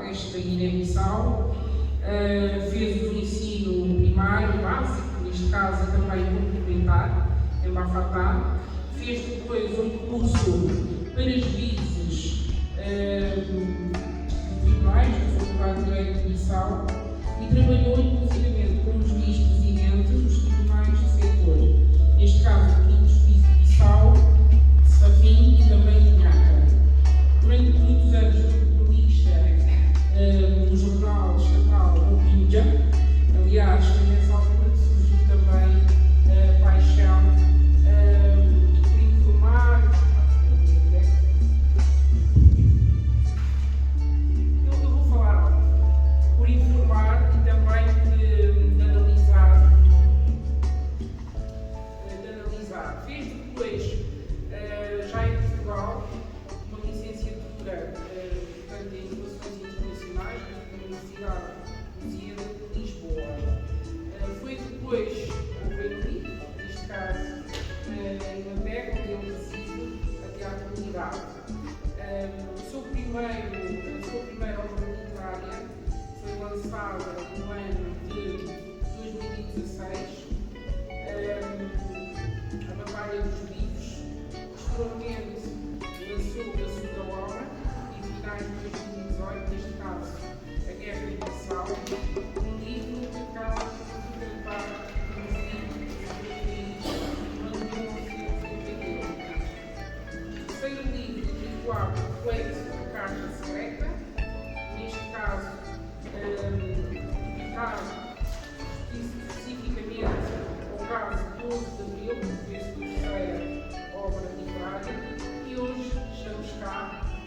esta Guiné-Bissau, fez o ensino primário, básico, neste caso também complementar, em Bafatá, fez depois um curso para juízes tribunais da Faculdade de Direito de Bissau e trabalhou inclusivamente como juiz presidente dos tribunais do setor, neste caso do juiz de Bissau, de Safim e também de Nhaca. Durante muitos anos foi colunista no jornal estatal O Pinja. Aliás, foi nessa altura que surgiu também a paixão por informar. Eu vou falar algo. Por informar e também de analisar. Fez depois, já em Portugal, uma licenciatura em Relações Internacionais na Universidade Lusíada de Lisboa. Foi depois ao Reino Unido, neste caso em Inglaterra, onde ele reside, até à comunidade. A sua primeira obra literária foi lançada no ano de 2016, A Batalha dos Livros. Posteriormente lançou a segunda obra, em finais de 2018, neste caso A Guerra de Bissau, um livro que acaba por tratar dos livros de 1981. O terceiro livro, intitulado Reflexo da Carta Secreta, neste caso dedicado especificamente ao caso 12 de Abril, que foi a sua terceira obra literária, e hoje estamos cá,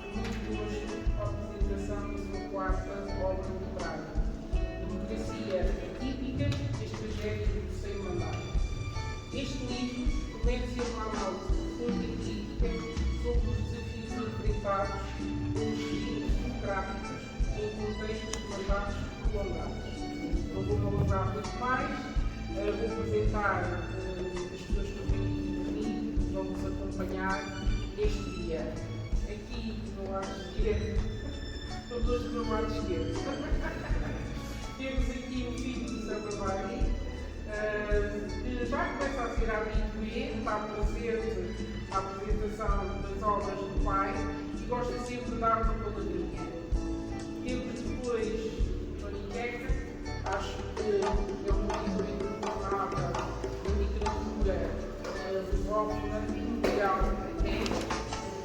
com muito gosto, à apresentação da sua quarta obra literária, Democracia Atípica, este trajeto do terceiro mandato. Este livro promete ser uma análise profunda e crítica sobre os desafios enfrentados pelos regimes democráticos em contextos de mandatos prolongados. Não vou me alongar muito mais, vou apresentar as pessoas que estão aqui que vão nos acompanhar este dia. Aqui no lado esquerdo, estão todos do meu lado esquerdo. Temos aqui o filho do Sabavari, que já começa a ser habitué, está presente à apresentação das obras do pai e gosta sempre de dar uma palavrinha. Temos depois Toniqueca, acho que é um livro incontornável de literatura lusófona e mundial até,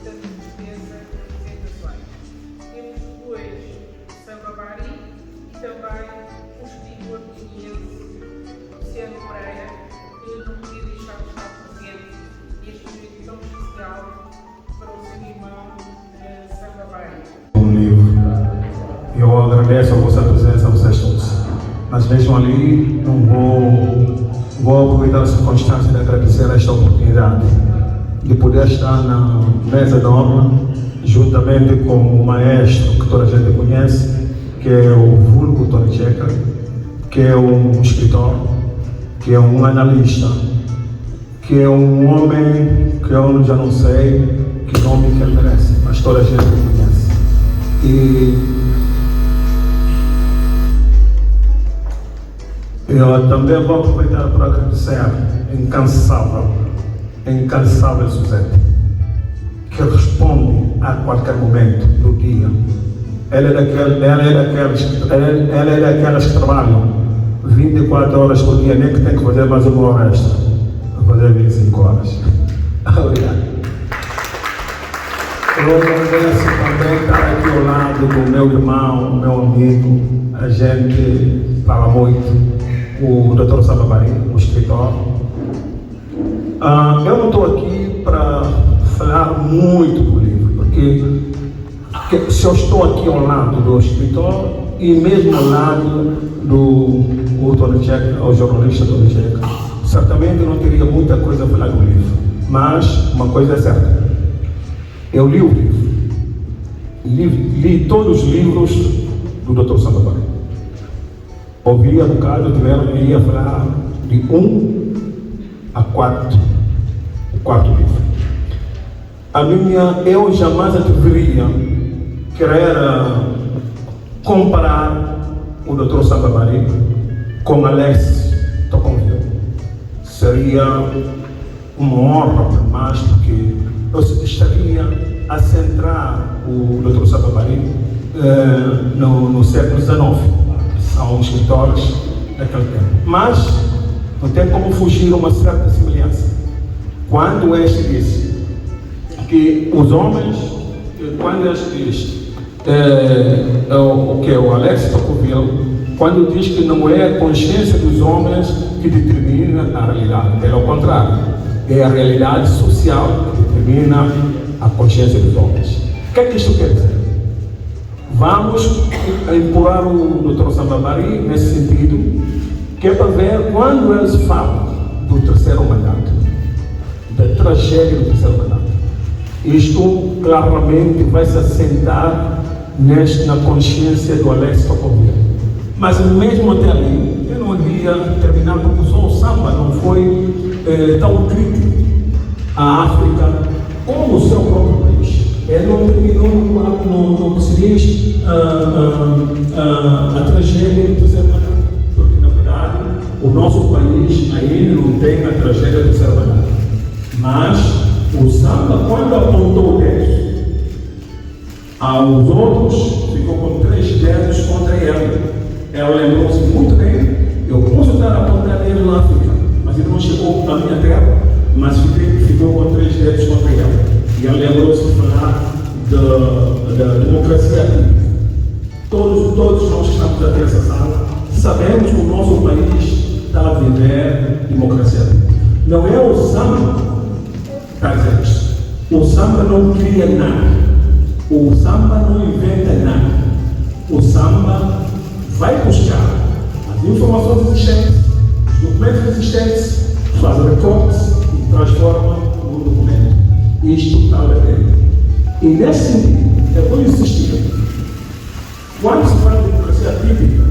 portanto dispensa apresentações. Temos depois Sabavari e também o escritor guineense Luciano Moreira, que não podia deixar de estar presente neste momento tão especial para o seu irmão Sabavari. Eu agradeço a vossa presença, vocês todos. Mas mesmo ali, não vou aproveitar a circunstância de agradecer esta oportunidade de poder estar na mesa de honra, juntamente com o maestro que toda a gente conhece, que é o vulgo Tony Checa, que é um escritor, que é um analista, que é um homem que eu já não sei que nome que ele merece, mas toda a gente conhece. E eu também vou aproveitar para agradecer incansável Suzete, que responde a qualquer momento do dia. Ela é daquelas que trabalham 24 horas por dia, nem que tem que fazer mais uma hora extra, para fazer 25 horas. Obrigado. Eu agradeço também estar aqui ao lado do meu irmão, meu amigo, a gente fala muito, o Dr. Sabavari, o escritor. Eu não estou aqui para falar muito do livro, porque se eu estou aqui ao lado do escritor e mesmo ao lado do Tony Checa, o jornalista Tony Checa, certamente não teria muita coisa a falar do livro. Mas uma coisa é certa, eu li o livro, li todos os livros do Dr. Sabavari. Ouvi um bocado, eu ia falar de 1 a 4, o quarto livro. Eu jamais anteveria querer comparar o Dr. Samba Mari com Alex Tocqueville. Seria uma honra para nós, porque eu estaria a centrar o Dr. Samba Mari no século XIX. São escritores daquele tempo. Mas não tem como fugir uma certa semelhança. Quando este disse que os homens, quando este diz o que é o Alex Tocqueville, quando diz que não é a consciência dos homens que determina a realidade, é ao contrário, é a realidade social que determina a consciência dos homens. O que é que isto quer dizer? Vamos empurrar o Dr. Samba Mari nesse sentido, que é para ver quando eles falam do terceiro mandato, da tragédia do terceiro mandato. Isto claramente vai se assentar na consciência do Alex Tocqueville. Mas mesmo até ali, eu não ia terminar porque só o samba não foi tão crítico à África como o seu próprio país. Ele não terminou no que se diz a tragédia do terceiro mandato, porque na verdade o nosso país ainda não tem a tragédia do terceiro mandato. Mas o samba, quando apontou o dedo aos outros, ficou com 3 dedos contra ele. Ela lembrou-se muito bem: eu posso estar apontando ele na África, mas ele não chegou à minha terra, mas ficou com 3 dedos contra ele. E ela lembrou-se de falar da democracia ativa. Todos nós que estamos aqui nessa sala sabemos que o nosso país está a viver democracia ativa. Não é o samba que está a dizer isto. O samba não cria nada. O samba não inventa nada. O samba vai buscar as informações existentes, os documentos existentes, faz recortes e transforma num documento. Isto está lá dentro. E nesse sentido, eu vou insistir. Quando se fala de democracia típica,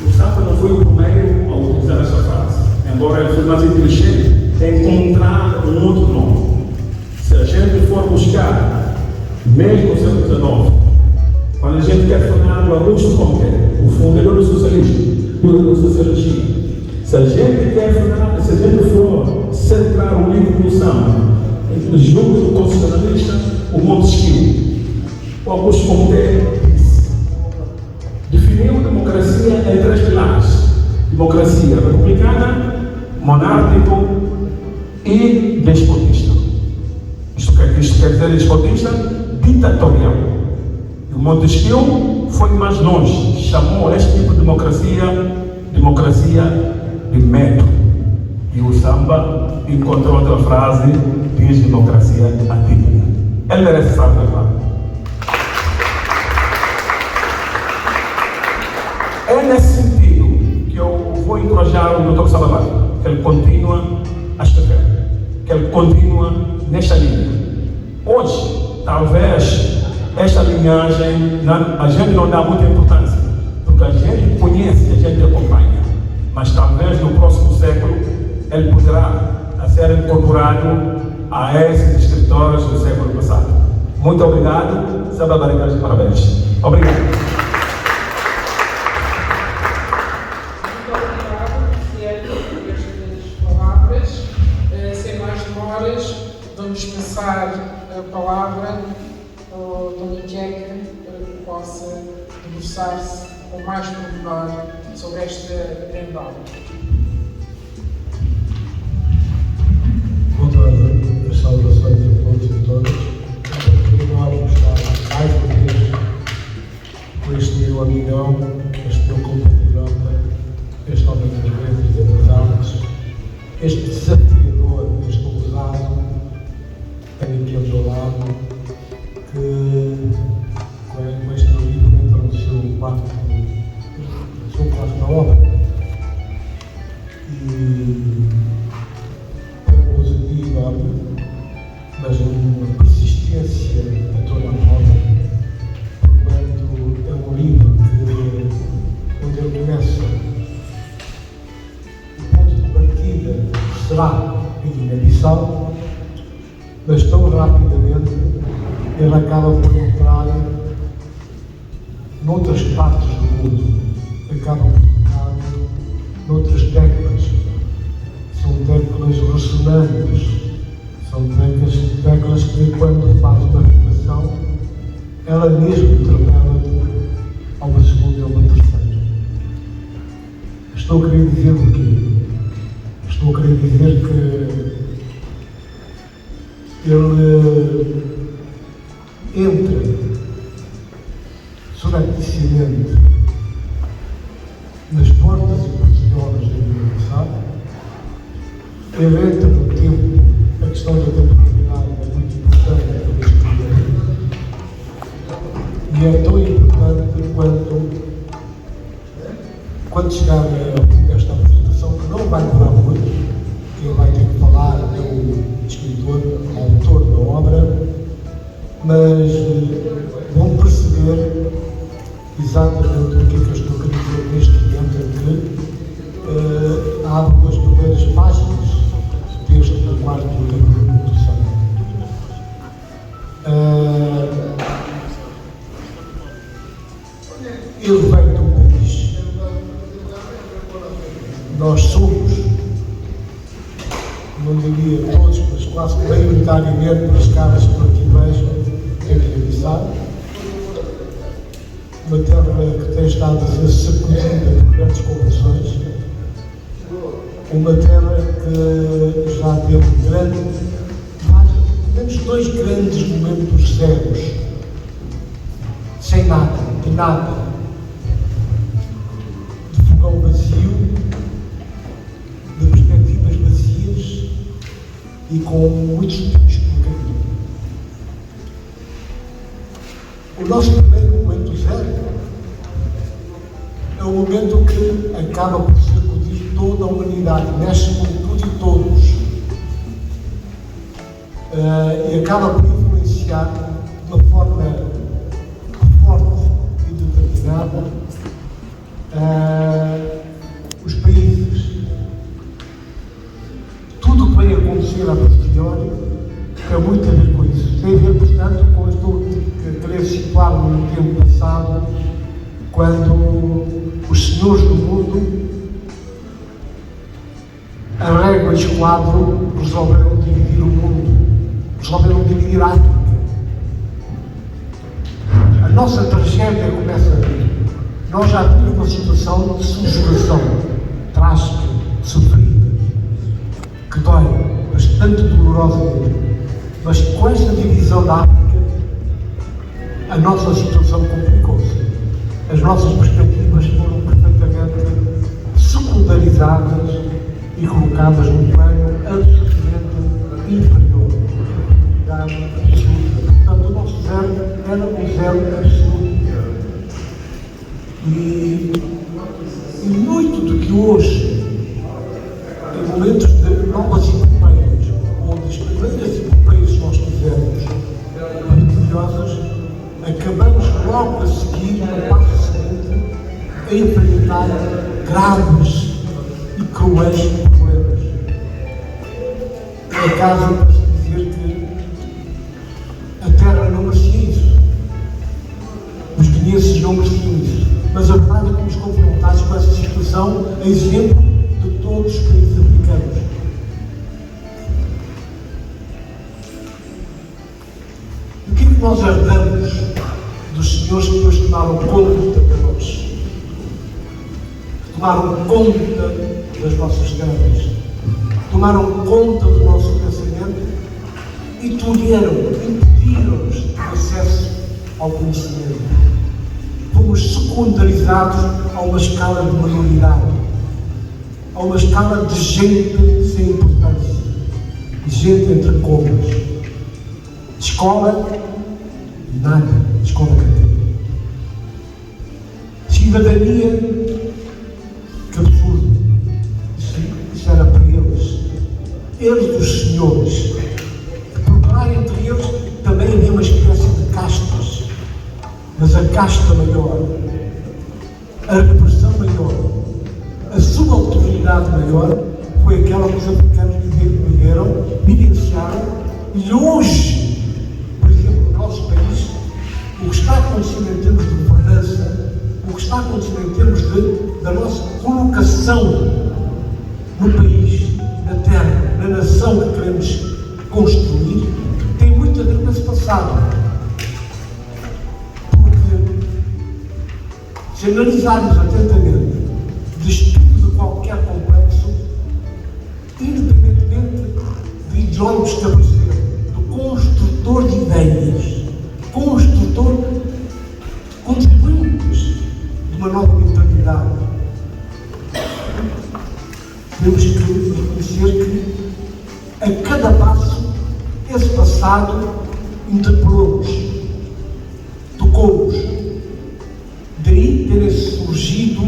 o samba não foi o primeiro a utilizar essa frase, embora ele foi mais inteligente em encontrar um outro nome. Se a gente for buscar, mesmo no século XIX, quando a gente quer falar do Augusto Comte, o fundador do socialismo, do socialismo, se a gente quer falar, se a gente for centrar o livro do samba junto do constitucionalista, o Montesquieu, o Augusto Comte disse, definiu democracia em 3 pilares: democracia republicana, monárquico e despotista. Isto quer dizer despotista? Ditatorial. O Montesquieu foi mais longe, chamou este tipo de democracia de método. E o samba encontrou outra frase, diz democracia atípica. Ele merece saber, claro. É nesse sentido que eu vou encorajar o Dr. Samba Mari, que ele continua a escrever, que ele continua nesta linha. Hoje, talvez, esta linhagem, a gente não dá muita importância, porque a gente conhece, a gente acompanha, mas talvez no próximo século ele poderá ser incorporado a esses escritores do século passado. Muito obrigado, Samba Mari, parabéns. Obrigado. Muito obrigado, Tiago, por estas palavras. Sem mais demoras, vamos passar a palavra ao Tony Jacker para que possa debruçar-se com mais pormenor sobre esta grande obra. Com todas as saudações a todos e todas, continuamos a mais uma vez com este meu amigão, este meu compatriota, este homem das letras e das artes, este desafiador, este ousado, tenho aqui ao meu lado, que com este livro entra no seu quarto da obra. E uma ousadia, mas uma persistência a toda a moda, porquanto é um livro onde ele começa, o ponto de partida será a Guiné-Bissau, mas tão rapidamente ele acaba por entrar noutras partes do mundo, acabam por tocar noutras teclas. São teclas ressonantes, são teclas que, quando faz uma vibração, ela mesmo interpela-te a uma segunda e a uma terceira. Estou a querer dizer o quê? Estou a querer dizer que ele entra surrepticiamente nas portas e portinholas da vida, sabe? Ele entra no tempo, a questão da temporalidade é muito importante para este cliente. E é tão importante quando chegar ao fim desta apresentação, que não vai durar muito, quem vai ter que falar é o escritor, o autor da obra, mas vão perceber exatamente o que é que eu estou a querer dizer neste momento, em que abre as primeiras páginas deste quarto livro do Santo. Ele vem do país. Nós somos, não diria todos, mas quase que maioritariamente, pelas caras por aqui vejo, tem que avisar. Uma terra que tem estado a ser sacudida por grandes convulsões, uma terra que já teve pelo menos dois grandes momentos cegos, sem nada, de nada, de fogão vazio, de perspectivas vazias e com muitos tipos pelo caminho. O nosso primeiro momento zero é o momento que acaba por sacudir toda a humanidade, mexe com tudo e todos, e acaba por influenciar de uma forma forte e determinada os países. Tudo o que vem acontecer a posteriori tem muito a ver com isso. Tem a ver, portanto, com estou a querer situar-me no tempo passado, quando os senhores do mundo, a régua e esquadro, resolveram dividir o mundo, resolveram dividir a África. A nossa tragédia começa aí. Nós já tínhamos uma situação de subjugação, trágica, sofrida, que dói, bastante dolorosa mesmo. Mas com esta divisão da África, a nossa situação complicou-se. As nossas perspectivas foram perfeitamente secundarizadas e colocadas num plano absolutamente inferior, absoluta. Portanto, o nosso zero era um zero absoluto. E muito do que hoje, em momentos de novas epopeias, onde as primeiras epopeias que nós fizemos maravilhosas, acabamos logo a seguir, no passo seguinte, a enfrentar graves e cruéis problemas. É caso para se dizer que a Terra não merecia isso, os guineenses não mereciam isso, mas a verdade é que fomos confrontados com essa situação, a exemplo de todos os países africanos. O que é que nós herdamos dos senhores que depois tomaram conta de nós? Tomaram conta das nossas terras, tomaram conta do nosso pensamento e tolheram, impediram-nos acesso ao conhecimento. Fomos secundarizados a uma escala de maioridade, a uma escala de gente sem importância, de gente entre comas. Escola, nada, escola católica. Cidadania, que absurdo. Isso era para eles. Eles dos senhores, que procurar entre eles também havia uma espécie de castas, mas a casta maior, a repressão maior, a subalternidade maior foi aquela que os africanos vivenciaram, e hoje, por exemplo, no nosso país, o que está acontecendo em termos de governança, o que está acontecendo em termos da nossa colocação no país, na terra, na nação que queremos construir, tem muito a ver com esse passado. Porque, se analisarmos atentamente de estudo de qualquer complexo, independentemente de ideólogos que apareceram, do construtor de ideias, construtor, contribuintes de uma nova mentalidade, temos que reconhecer que a cada passo esse passado interpelou-nos, tocou-nos. Daí terem surgido,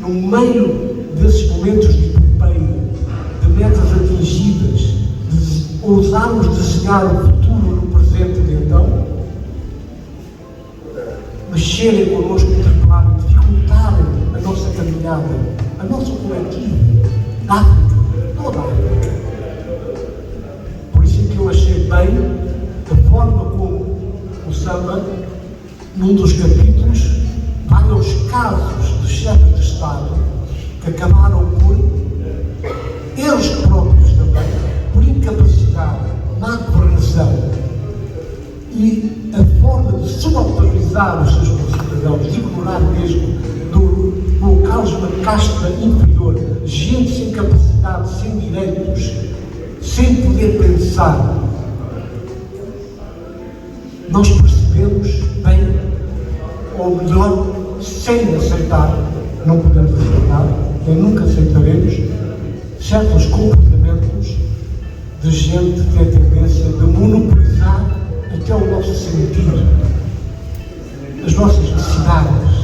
no meio desses momentos de epopeia, de metas atingidas, de ousarmos desenhar o futuro no presente de então, mexerem connosco, interpelarem, dificultarem a nossa caminhada, a nossa coletiva, da África, toda a África. Por isso é que eu achei bem a forma como o samba, num dos capítulos, vai aos casos dos chefes de Estado que acabaram por eles próprios também, por incapacidade na governação e a forma de subalternizar os seus concidadãos, de ignorar mesmo, do colocar-los numa casta inferior, gente sem capacidade, sem direitos, sem poder pensar. Nós percebemos bem, ou melhor, sem aceitar, não podemos aceitar, nem nunca aceitaremos, certos comportamentos de gente que tem a tendência de monopolizar até o nosso sentido, as nossas necessidades,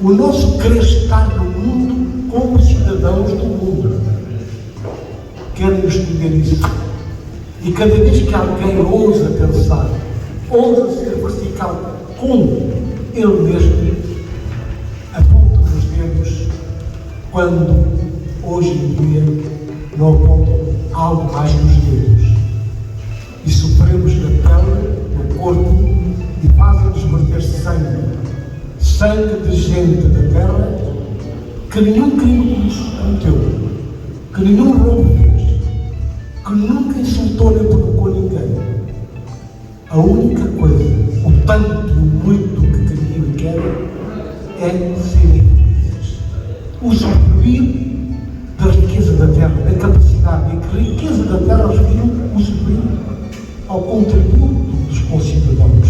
o nosso querer estar no mundo como cidadãos do mundo. Querem esconder isso. E cada vez que alguém ousa pensar, ousa ser vertical com ele mesmo, aponta os dedos quando, hoje em dia, não apontam algo mais que os dedos. E sofremos na pele, no corpo, e fazem-nos verter sangue de gente da terra que nenhum crime cometeu, que nenhum roubo fez, que nunca insultou nem provocou ninguém. A única coisa, o tanto e o muito que queriam e querem, é serem felizes. Usufruir da riqueza da terra, da capacidade, e que a riqueza da terra referiu usufruir ao contributo dos concidadãos,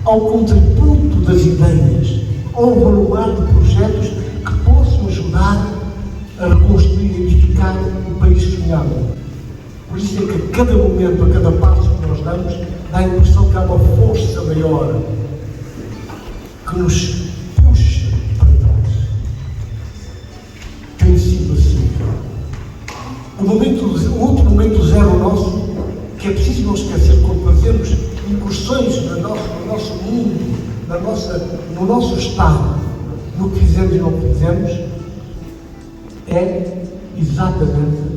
ao contributo das ideias, ao avaluar de projetos que possam ajudar a reconstruir e edificar o país sonhado. Por isso é que a cada momento, a cada passo que nós damos, dá a impressão que há uma força maior que nos puxa para trás. Tem sido assim. O outro momento zero nosso, que é preciso não esquecer quando fazemos incursões no nosso mundo, no nosso estado, no que fizemos e não fizemos, é exatamente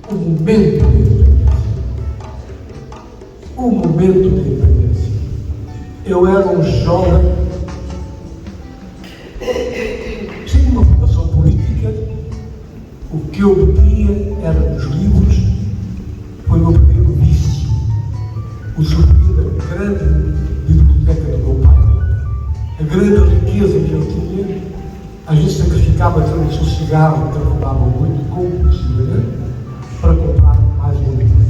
o momento da independência. O momento da independência. Eu era um jovem, sem uma formação política, o que eu bebia era os livros, foi o meu primeiro vício. Usufruir da grande biblioteca do meu pai, a grande riqueza que ele tinha, às vezes sacrificava até o seu cigarro, que trabalhava muito, compulsivamente, para comprar mais um livro.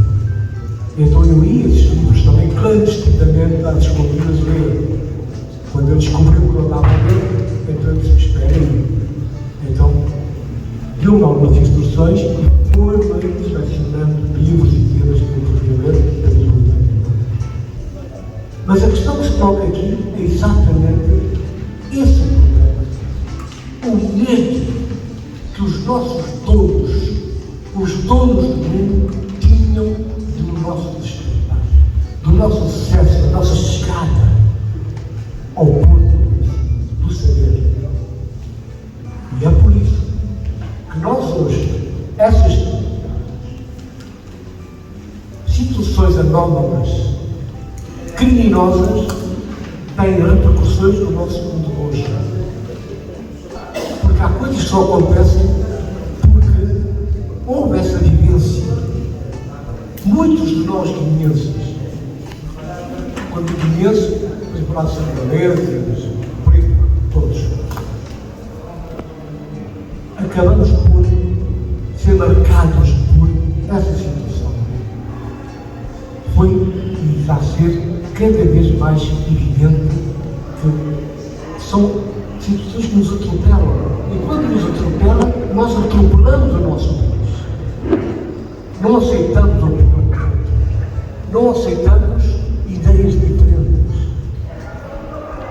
Então eu ia esses livros também clandestinamente às escondidas ler. Quando eu descobriu que eu andava a ler, então eu disse: espera aí. Então deu-me algumas instruções e foi-me selecionando livros e temas que eu podia ler da biblioteca. Mas a questão que se coloca aqui é exatamente esse problema. O medo que os nossos donos, os donos do mundo, tinham do nosso despertar, do nosso acesso, da nossa chegada ao porto do saber. E é por isso que nós hoje, essas situações anómalas, criminosas, tem repercussões no nosso mundo hoje. Porque há coisas que só acontecem porque houve essa vivência. Muitos de nós guineenses, quando guineenses, os braços ingleses, todos, acabamos por ser marcados por essa situação. Foi e está a ser cada vez mais evidente que são situações que nos atropelam. E quando nos atropela, nós atropelamos o nosso país. Não aceitamos a opinião do outro. Não aceitamos ideias diferentes.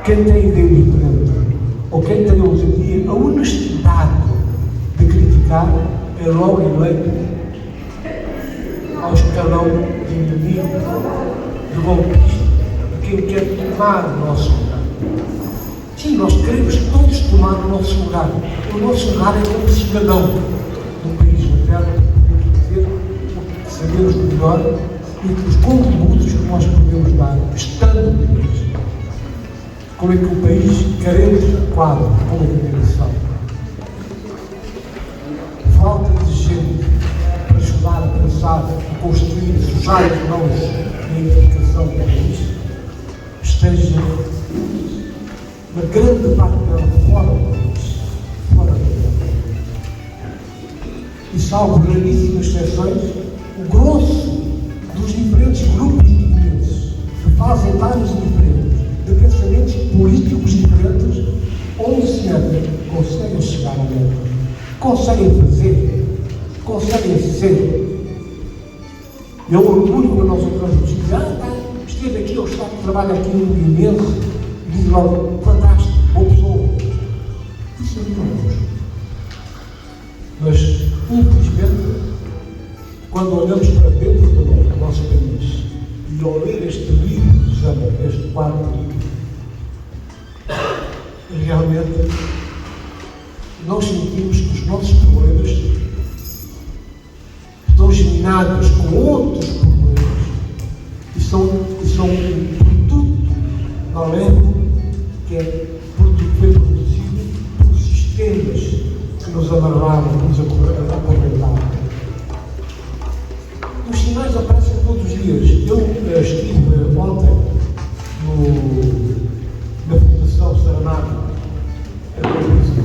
Quem tem ideia diferente, ou quem tem hoje em dia a honestidade de criticar, é logo eleito ao escalão de inimigo, de golpista, de quem quer tomar o nosso lugar. Sim, nós queremos todos tomar o nosso lugar. O nosso lugar é como cidadão do país materno, podemos dizer o que sabemos melhor e os contributos que nós podemos dar, estando no país. Como é que o país carente de quadro, como a comunicação. Falta de gente para ajudar a pensar, a construir, a sujar as mãos na edificação do país, esteja na grande parte dela fora do país, fora do país. E salvo raríssimas exceções, o grosso dos diferentes grupos de guineenses, de fases etárias diferentes, de pensamentos políticos diferentes, onde se anda, conseguem chegar à meta, conseguem fazer, conseguem ser. E é um orgulho quando nós ouvirmos dizer, esteve aqui, ou está que trabalha aqui no imenso, e diz logo, fantástico, boa pessoa. Isso é muito. Mas, infelizmente, quando olhamos para dentro do nosso país e ao ler este livro que se chama, este quarto livro, realmente nós sentimos que os nossos problemas estão geminados com outros problemas e são um produto maléfico que foi produzido por sistemas que nos amarraram, que nos acorrentaram. Os sinais aparecem todos os dias. Eu estive ontem na Fundação Saramago,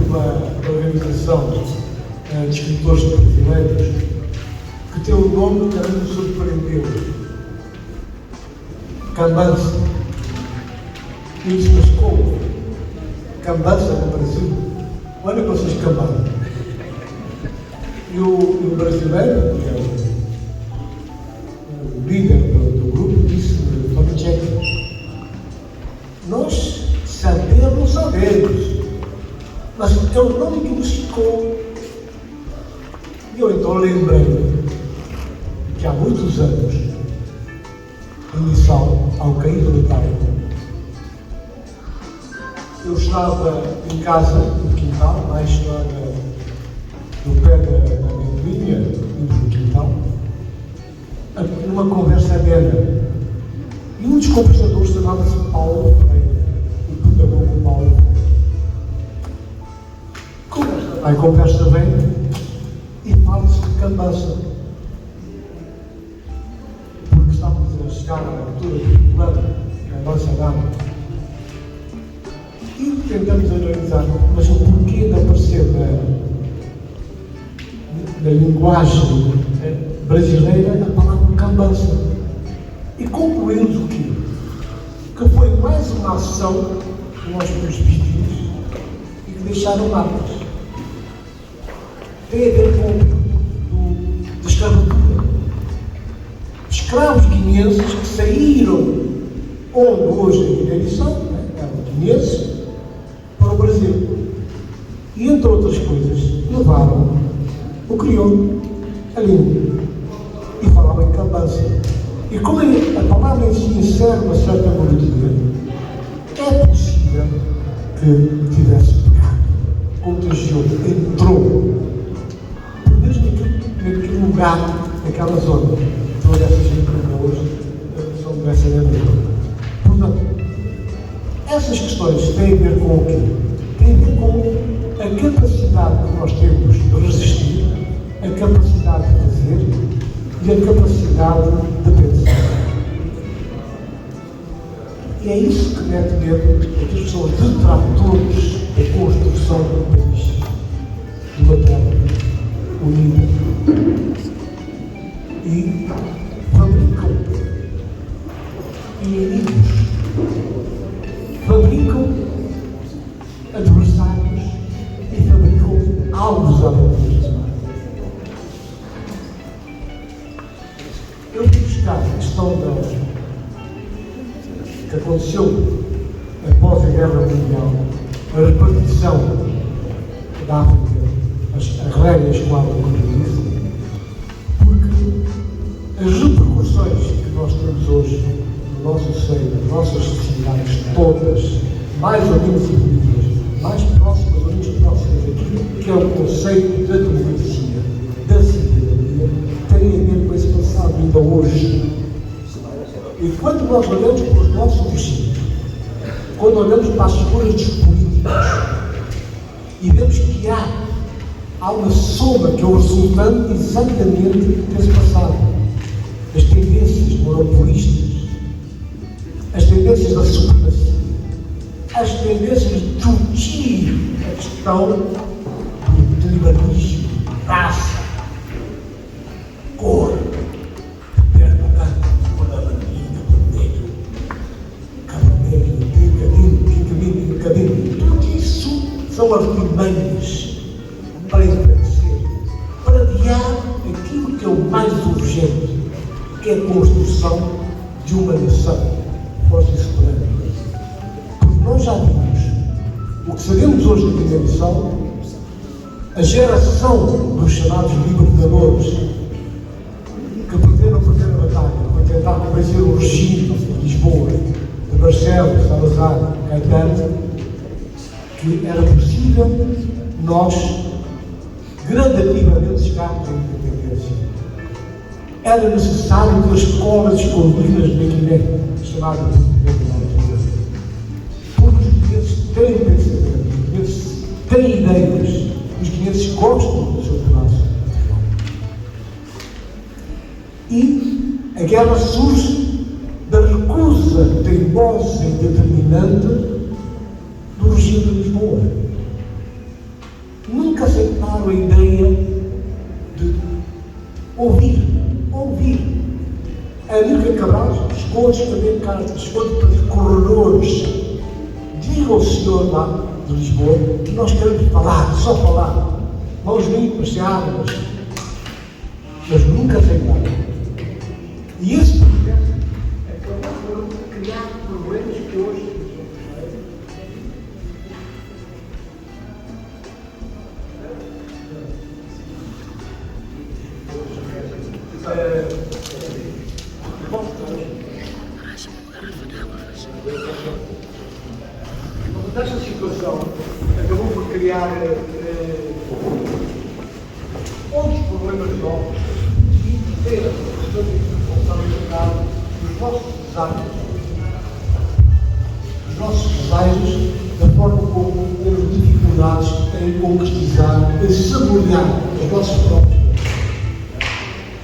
uma organização de escritores brasileiros que tem um nome que me surpreendeu. Cambança. Eu disse, mas como? Cambança no Brasil? Olha para vocês cambança. E o brasileiro, que é o líder do grupo, disse, nós sabemos, mas é o nome que nos ficou. E eu então lembrei que há muitos anos, em Missal, ao cair do tarde, eu estava em casa, no quintal, mais no pé da amendoinha, no quintal, numa conversa amena. E um dos conversadores chamava-se Paulo Freire, o pedagogo Paulo Freire. Aí conversa bem e fala-se de cambança. Porque estávamos a chegar à altura do ano, na nossa dama. E tentamos analisar, mas o porquê de aparecer na linguagem brasileira a palavra cambança. E concluímos o quê? Que foi mais uma ação que nós fomos vítimas e que deixaram marcas. Tem a ver com o período da escravatura. Escravos guineenses que saíram onde hoje a Guiné-Bissau, eram guineenses, para o Brasil. E, entre outras coisas, levaram o crioulo, a língua, e falavam em cambança. E como a palavra em si insere uma certa melodia, é possível que tivesse pecado, contagiou, entrou, mesmo naquele lugar, naquela zona. Toda essa gente que hoje são dessa maneira. Portanto, Essas questões têm a ver com o quê? Têm a ver com a capacidade que nós temos de resistir, a capacidade de fazer e a capacidade de pensar. E é isso que mete medo daqueles que são os detratores da construção do país, de uma terra unida. E fabricam inimigos, fabricam adversários e fabricam alvos à natureza. Eu fui buscar a questão que aconteceu após a Guerra Mundial, a repartição da África, as regras quadro, como eu disse, porque as repercussões que nós temos hoje no nosso seio, nas nossas sociedades todas, mais ou menos evoluídas, mais próximas ou menos próximas daquilo que é o conceito da democracia, da cidadania, tem a ver com esse passado ainda hoje. E quando nós olhamos para os nossos vizinhos, quando olhamos para as figuras dos políticos e vemos que há uma soma que é o resultante exatamente desse passado. As tendências monopolistas, as tendências da supremacia, as tendências de discutir a questão do tribalismo, raça, cor, perna branca, cor da bandeira, vermelho, cabelo, tudo isso são artimanhas para enfraquecer, para adiar aquilo que é o mais urgente, que é a construção de uma nação forte e soberana. Porque nós já vimos o que sabemos hoje da primeira lição, a geração dos chamados libertadores que perderam a primeira batalha para tentar convencer o regime de Lisboa, de Marcelo, Salazar, Caetano, que era possível nós gradativamente chegarmos à independência. Era necessário que as escolas escondidas na Guiné, chamada porque os guineenses têm pensamento, os guineenses têm ideias, os guineenses gostam do seu pedaço. E a guerra surge da recusa teimosa e determinante do regime de Lisboa. Nunca aceitaram a ideia de ouvir. A Amílcar Cabral chegou a escrever cartas, chegou a pedir corredores. Diga ao senhor lá de Lisboa que nós queremos falar, só falar. Mãos limpas, águas. Mas nunca aceitaram. E esse processo acabou por criar problemas que hoje temos. Esta situação acabou por criar outros problemas novos e ter a responsabilidade dos nossos desaires, da forma como temos dificuldades em concretizar, em saborear os nossos próprios.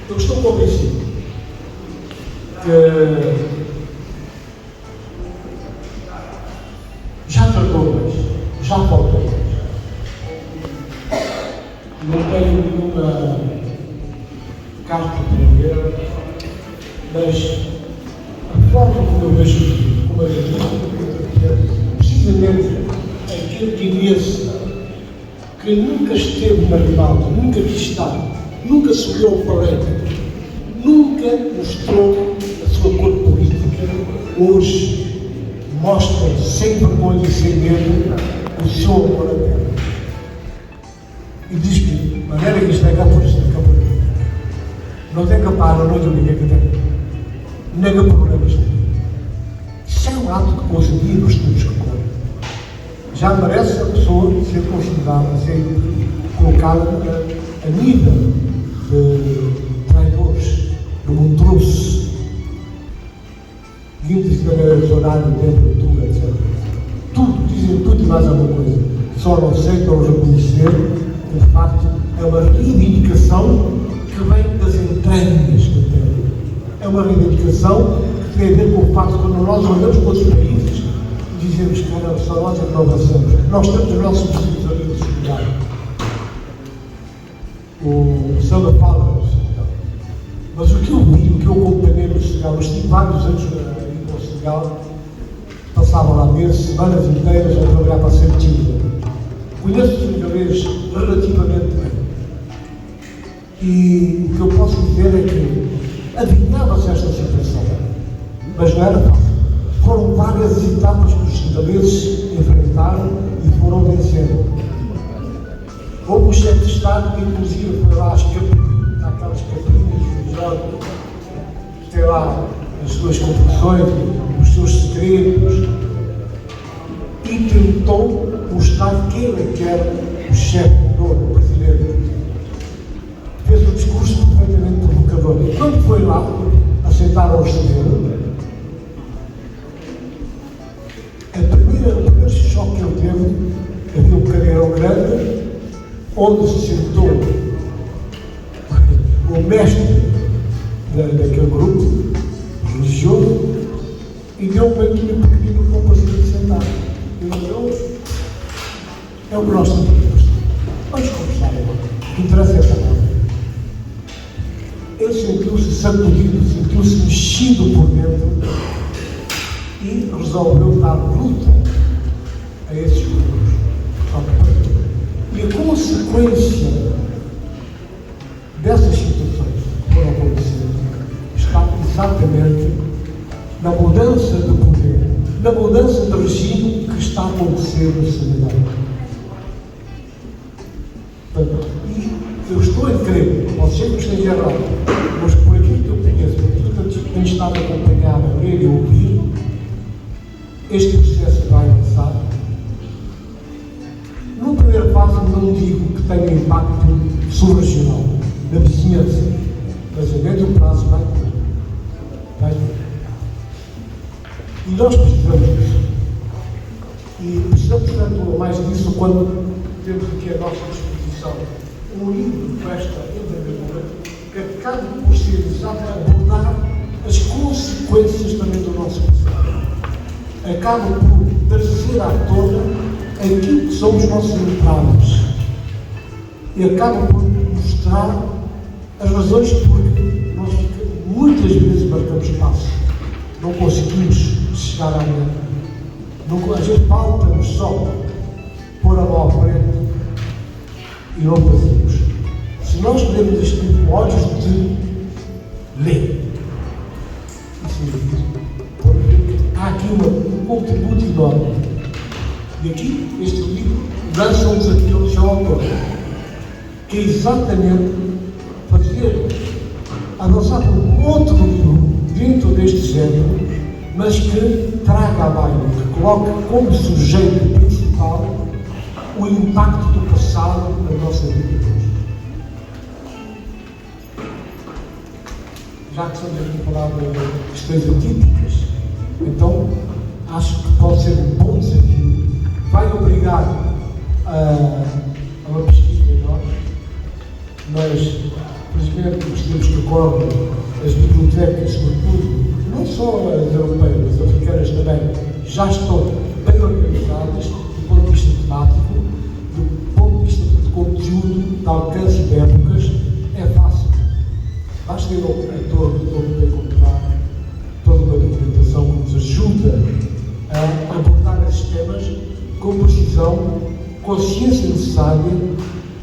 Eu estou convencido que já tardou mais, já faltou mais. Não tenho nenhuma carta para ler, mas a forma como eu vejo, como eu disse, precisamente aquele guineense que nunca esteve na ribalta, nunca quis estar, nunca subiu ao palanque, nunca mostrou a sua cor política, hoje mostra sem vergonha e sem medo o seu amor à terra. E diz que, de maneira que isto é cá por isto, é cá por isto. Não tem capaz, não é ninguém que tem. Nega problemas. Isso é um ato de ousadia nos tempos que correm. Já merece a pessoa ser considerada, ser colocada a nível de traidores, de montroço, vindo de horário, tempo, altura, etc. mais alguma coisa. Só não sei para os reconhecer que, de facto, é uma reivindicação que vem das entranhas da terra. É uma reivindicação que tem a ver com o facto de quando nós olhamos para outros países e dizemos que não, só nós é que não avançamos. Nós temos os nossos vizinhos ali de Senegal. O Samba fala no Senegal. Mas o que eu vi, o que eu acompanhei no Senegal, eu estive vários anos no Senegal, passava lá meses, semanas inteiras a trabalhar para ser tímida. Conheço o senegalês relativamente bem. E o que eu posso dizer é que adivinhava-se esta situação, mas não era fácil. Foram várias etapas que os senegaleses enfrentaram e foram vencendo. Houve um chefe de Estado que, inclusive, foi lá àquelas capinhas, tem lá as suas confissões, os seus segredos, e tentou mostrar que ele é que era o chefe, o presidente. Fez um discurso perfeitamente provocador. E quando foi lá, aceitaram o segredo, o primeiro choque que ele teve, havia um cadeirão grande, onde se sentou o mestre daquele grupo religioso e deu um banquinho pequenino para o paciente sentar. E ele disse: é o que nós temos. Vamos conversar agora. O que interessa é a palavra. Ele sentiu-se sacudido, sentiu-se mexido por dentro e resolveu dar luta a esses grupos. E a consequência dessas situações que foram acontecendo está exatamente na mudança de poder, na mudança de regime que está a acontecer no Senegal. E eu estou a crer, pode ser que esteja errado, mas por aquilo que eu conheço, por aquilo que eu tenho estado a acompanhar, a ler e a ouvir, este processo vai avançar. No primeiro passo, não digo que tenha impacto subregional, na vizinhança, mas a médio prazo vai ter. E nós precisamos disso. E precisamos, tanto mais disso, quando temos aqui à nossa disposição um livro para esta envergadura, que acaba por ser exatamente abordar as consequências também do nosso passado. Acaba por trazer à tona aquilo que são os nossos entraves e acaba por mostrar as razões porque nós muitas vezes marcamos passos, não conseguimos chegar à meta. Às vezes falta-nos só pôr a mão à frente e não fazemos. Se nós lermos este livro com olhos de ler e seguir, há aqui um contributo enorme. E aqui, este livro lança um desafio ao seu autor, que é exatamente fazer avançar por um outro livro dentro deste género, mas que traga à baila, que coloque como sujeito principal o impacto do passado na nossa vida de hoje. Já que estamos aqui a falar de questões atípicas, então acho que pode ser um bom desafio. Vai obrigar a uma pesquisa enorme, mas, felizmente, os tempos que correm, as bibliotecas, sobretudo, não só as europeias, as africanas também, já estão bem organizadas do ponto de vista temático, do ponto de vista de conteúdo, de alcance de épocas. É fácil. Basta ir ao leitor poder encontrar toda uma documentação que nos ajuda a abordar esses temas com precisão, com a ciência necessária,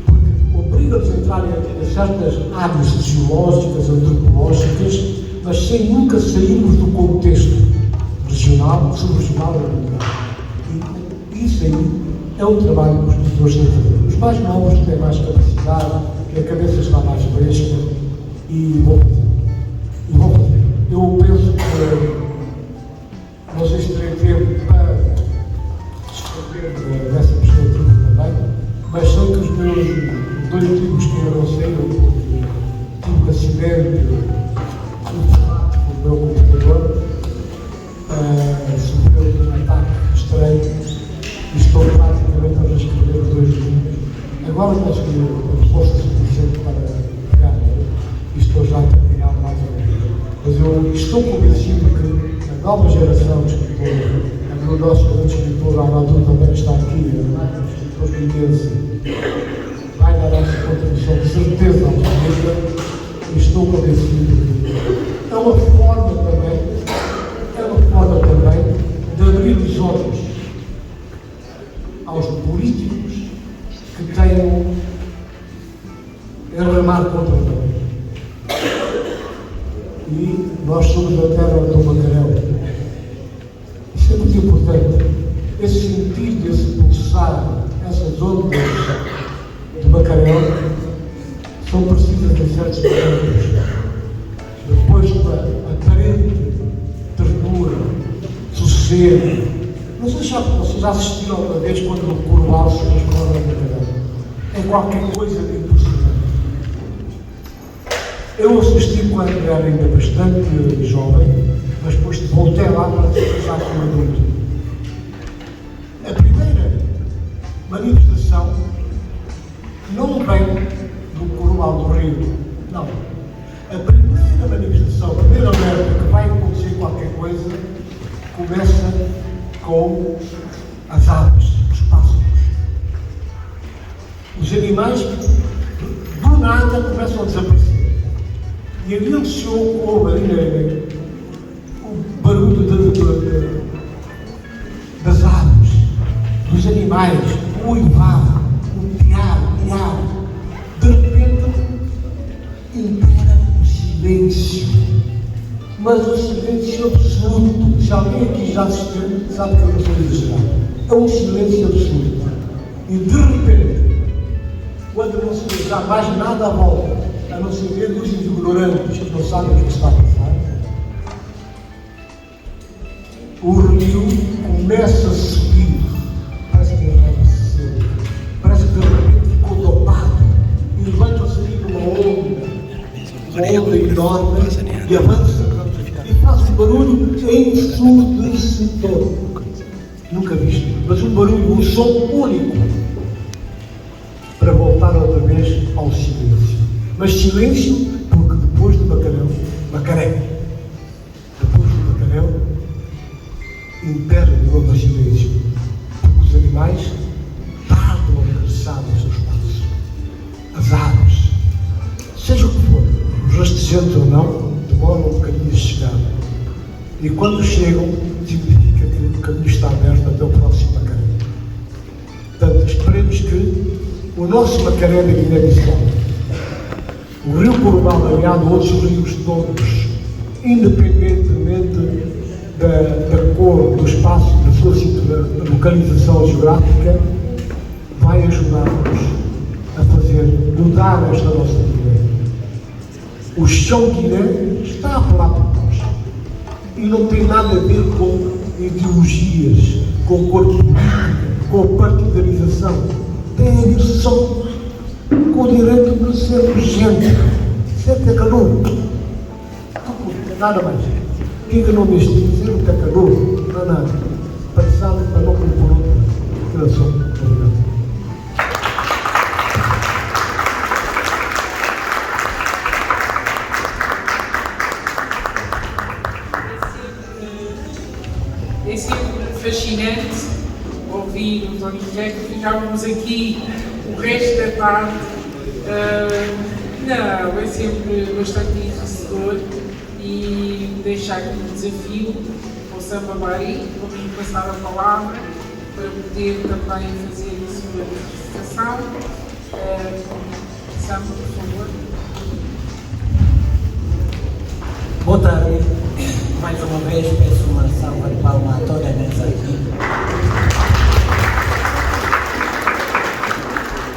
porque obriga-nos a entrar em certas áreas sociológicas, antropológicas, mas sem nunca sairmos do contexto regional, subregional ou mundial. E isso aí é um trabalho que os editores têm que fazer. Os mais novos têm mais capacidade, a cabeça está mais fresca e vão fazer. Eu penso que não sei se terei tempo para escrever nessa perspectiva também, mas sei que os meus dois livros que ainda não saíram, porque tive um acidente informático no meu computador, sofreu um ataque estranho e estou agora mas que a resposta suficiente para pegar nele, e estou já a terminar mais ou menos. Mas eu estou convencido que a nova geração de escritores, o nosso grande escritor, Amadou, também está aqui, o escritor guineense, vai dar essa contribuição de certeza à política, e estou convencido que é uma forma também de abrir os olhos aos políticos que tenham a remar contra nós. E nós somos a terra do bacalhau. Isso é muito importante. Esse sentido, esse pulsar, essas ondas de bacalhau são precisas em certos momentos. Depois a aparente ternura, sossego. Não sei se vocês já assistiram uma vez quando o coroal se transforma em bacalhau. É qualquer coisa de impressionante. Eu assisti quando era ainda bastante jovem, mas depois voltei lá para já como adulto. A primeira manifestação não vem do coroal do Rio, não. A primeira manifestação, a primeira alerta que vai acontecer qualquer coisa, começa com as aves, os pássaros. Os animais, do nada, começam a desaparecer. E ali houve ali o barulho das aves, dos animais, o uivar, o piar. De repente, impera o silêncio. Mas o silêncio absoluto. Se alguém aqui já assistiu, sabe que eu não sou exagerado. É um silêncio absoluto. E de repente, quando não se vê já mais nada à volta, a não ser ver os ignorantes que não sabem o que está a passar, o rio começa a subir, parece que enraiveceu, parece que de repente ficou dopado, e levanta-se ali uma onda enorme, e avança, e faz um barulho ensurdecedor. Nunca visto, mas um barulho, um som único, para voltar outra vez ao silêncio. Mas silêncio, porque depois do bacalhau, macaré. Depois do bacalhau, impera de novo o silêncio. Porque os animais tardam a regressar aos seus passos. As aves, seja o que for, os rastejantes ou não, demoram um bocadinho a chegar. E quando chegam, significa que o caminho está aberto até o próximo macaré. Portanto, esperemos que o nosso macaré da Guiné-Bissau, o rio Coromal, aliado a outros rios todos, independentemente da cor, do espaço, da localização geográfica, vai ajudar-nos a fazer mudar esta nossa Guiné. O chão Guiné está a falar por nós. E não tem nada a ver com ideologias, com cor política, com partidarização. Tem a ver só com o direito de ser gente, ser cacalhou. Nada mais. Diga não neste, ser cacalhou, não há nada. Pensar para não compor outra relação. Obrigado. É sempre fascinante ouvir o Tony José, que ficávamos aqui o resto da tarde. Não, é sempre bastante enriquecedor e deixar aqui um desafio ao Samba Bari. Vamos passar a palavra para poder também fazer a sua apresentação. Samba, por favor. Boa tarde. Mais uma vez peço uma salva de palmas a toda a mesa aqui.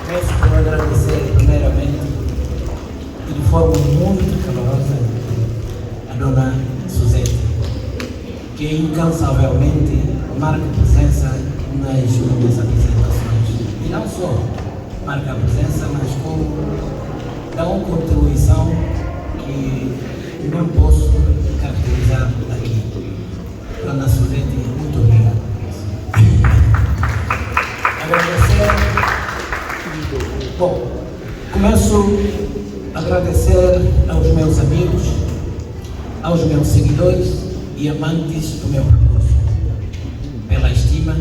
Peço por agradecer primeiramente e de forma muito calorosa a Dona Suzete, que incansavelmente marca presença nas minhas apresentações. E não só marca a presença, mas como dá uma contribuição que não posso caracterizar aqui. Dona Suzete, muito obrigado. Agradecer Bom, começo a agradecer aos meus amigos, aos meus seguidores e amantes do meu percurso, pela estima,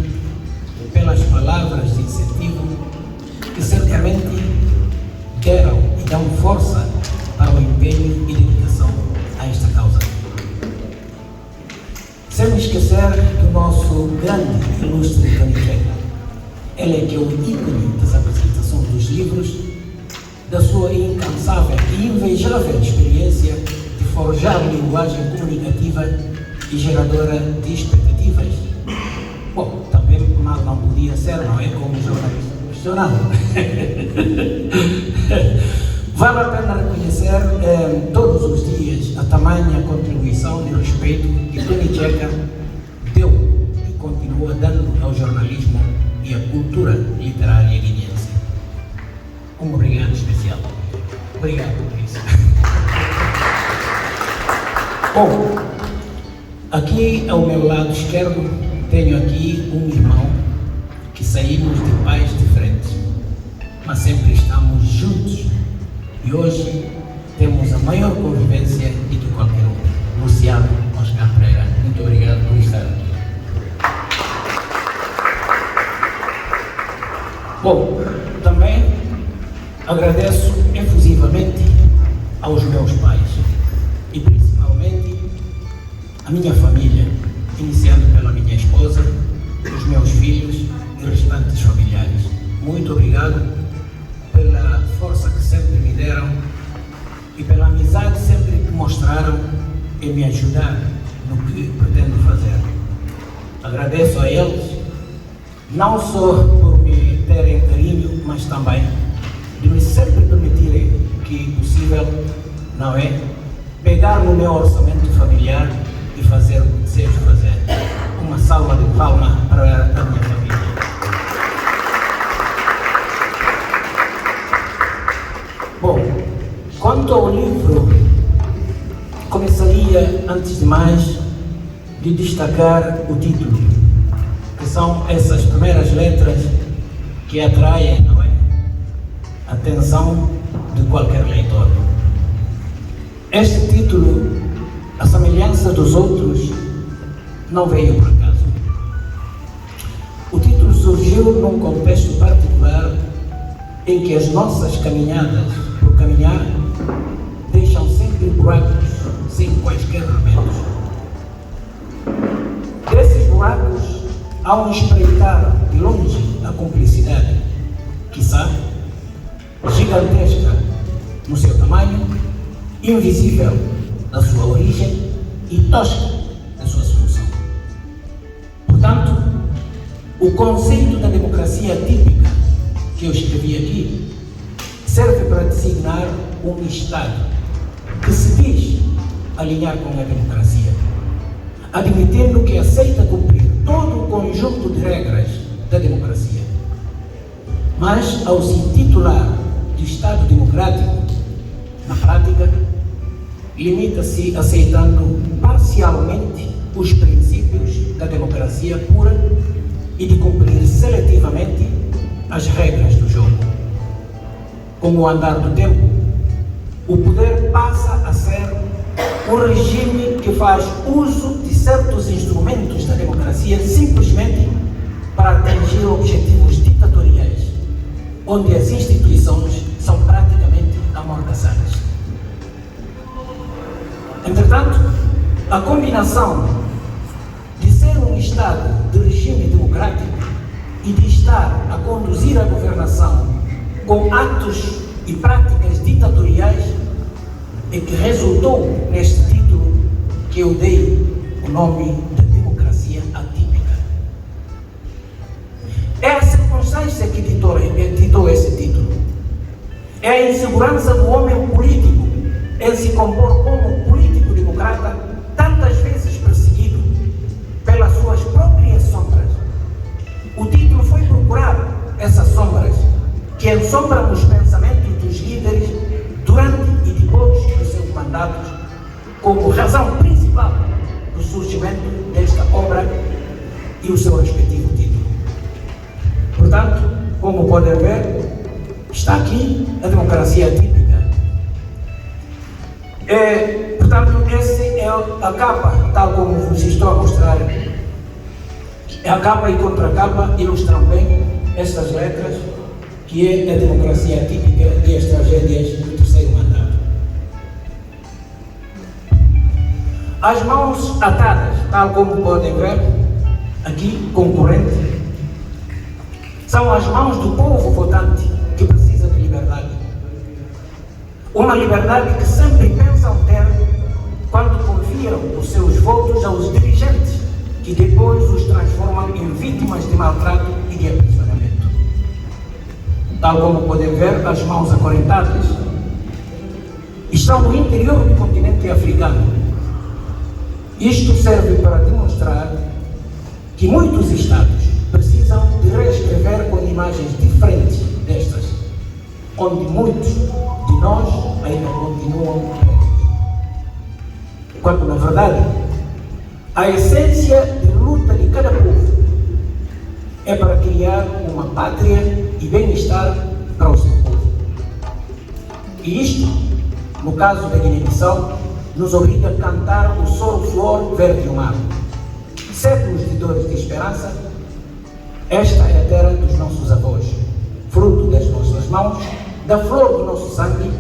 pelas palavras de incentivo que certamente deram e dão força para o empenho e dedicação a esta causa. Sem me esquecer do nosso grande e ilustre Tony Checa. Ele é que é o ícone das apresentações dos livros, da sua incansável e invejável experiência de forjar linguagem comunicativa e geradora de expectativas. Bom, também mal não podia ser, não é? Como jornalista profissional. Vale a pena reconhecer todos os dias a tamanha contribuição de respeito que Tony Checa deu e continua dando ao jornalismo e à cultura literária guineense. Um obrigado especial. Obrigado por isso. Bom, aqui ao meu lado esquerdo tenho aqui um irmão que saímos de pais diferentes, mas sempre estamos juntos. E hoje temos a maior convivência de que qualquer um. Luciano Oscar Pereira, muito obrigado por estar aqui. Bom, também agradeço efusivamente aos meus pais e principalmente à minha família, iniciando pela minha esposa, os meus filhos e restantes familiares. Muito obrigado pela força que sempre me deram e pela amizade sempre que mostraram em me ajudar no que pretendo fazer. Agradeço a eles, não só por me terem carinho, mas também de me sempre permitirem que possível, não é, pegar no meu orçamento familiar e fazer o que desejo fazer. Uma salva de palmas para a minha família. Bom, quanto ao livro, começaria, antes de mais, de destacar o título, que são essas primeiras letras que atraem, não é, a atenção de qualquer leitor. Este título, a semelhança dos outros, não veio por acaso. O título surgiu num contexto particular em que as nossas caminhadas por caminhar deixam sempre buracos sem quaisquer remédios. Desses buracos, ao espreitar de longe a cumplicidade, quiçá gigantesca no seu tamanho, invisível na sua origem e tosca na sua solução. Portanto, o conceito da democracia típica que eu escrevi aqui serve para designar um Estado que se diz alinhar com a democracia, admitindo que aceita cumprir todo o conjunto de regras da democracia. Mas, ao se intitular de Estado democrático, na prática, limita-se aceitando parcialmente os princípios da democracia pura e de cumprir seletivamente as regras do jogo. Com o andar do tempo, o poder passa a ser um regime que faz uso de certos instrumentos da democracia simplesmente para atingir objetivos ditatoriais, onde as instituições são praticamente amordaçadas. Entretanto, a combinação de ser um Estado de regime democrático e de estar a conduzir a governação com atos e práticas ditatoriais é que resultou neste título que eu dei o nome de democracia atípica. É a circunstância que ditou esse título. É a insegurança do homem político em se compor como político democrata, tantas vezes perseguido pelas suas próprias sombras. O título foi procurar essas sombras que ensombram os pensamentos dos líderes durante e depois dos seus mandatos, como razão principal do surgimento desta obra e o seu respectivo título. Portanto, como podem ver, Está aqui a democracia típica. Portanto, essa é a capa, tal como vos estou a mostrar. A capa e contracapa ilustram bem estas letras, que é a democracia típica e as tragédias do terceiro mandato. As mãos atadas, tal como podem ver, aqui, concorrente, são as mãos do povo votante que precisa de liberdade. Uma liberdade que sempre pensam ter quando confiam os seus votos aos dirigentes, que depois os transformam em vítimas de maltrato e de aprisionamento. Tal como podem ver, as mãos acorrentadas estão no interior do continente africano. Isto serve para demonstrar que muitos Estados precisam de reescrever com imagens diferentes destas, onde muitos de nós ainda continuam presos. Quando, na verdade, a essência de luta de cada povo é para criar uma pátria e bem-estar para o seu povo. E isto, no caso da Guiné-Bissau, nos obriga a cantar o solo flor verde do mar. Séculos de dores de esperança, esta é a terra dos nossos avós, fruto das nossas mãos, da flor do nosso sangue,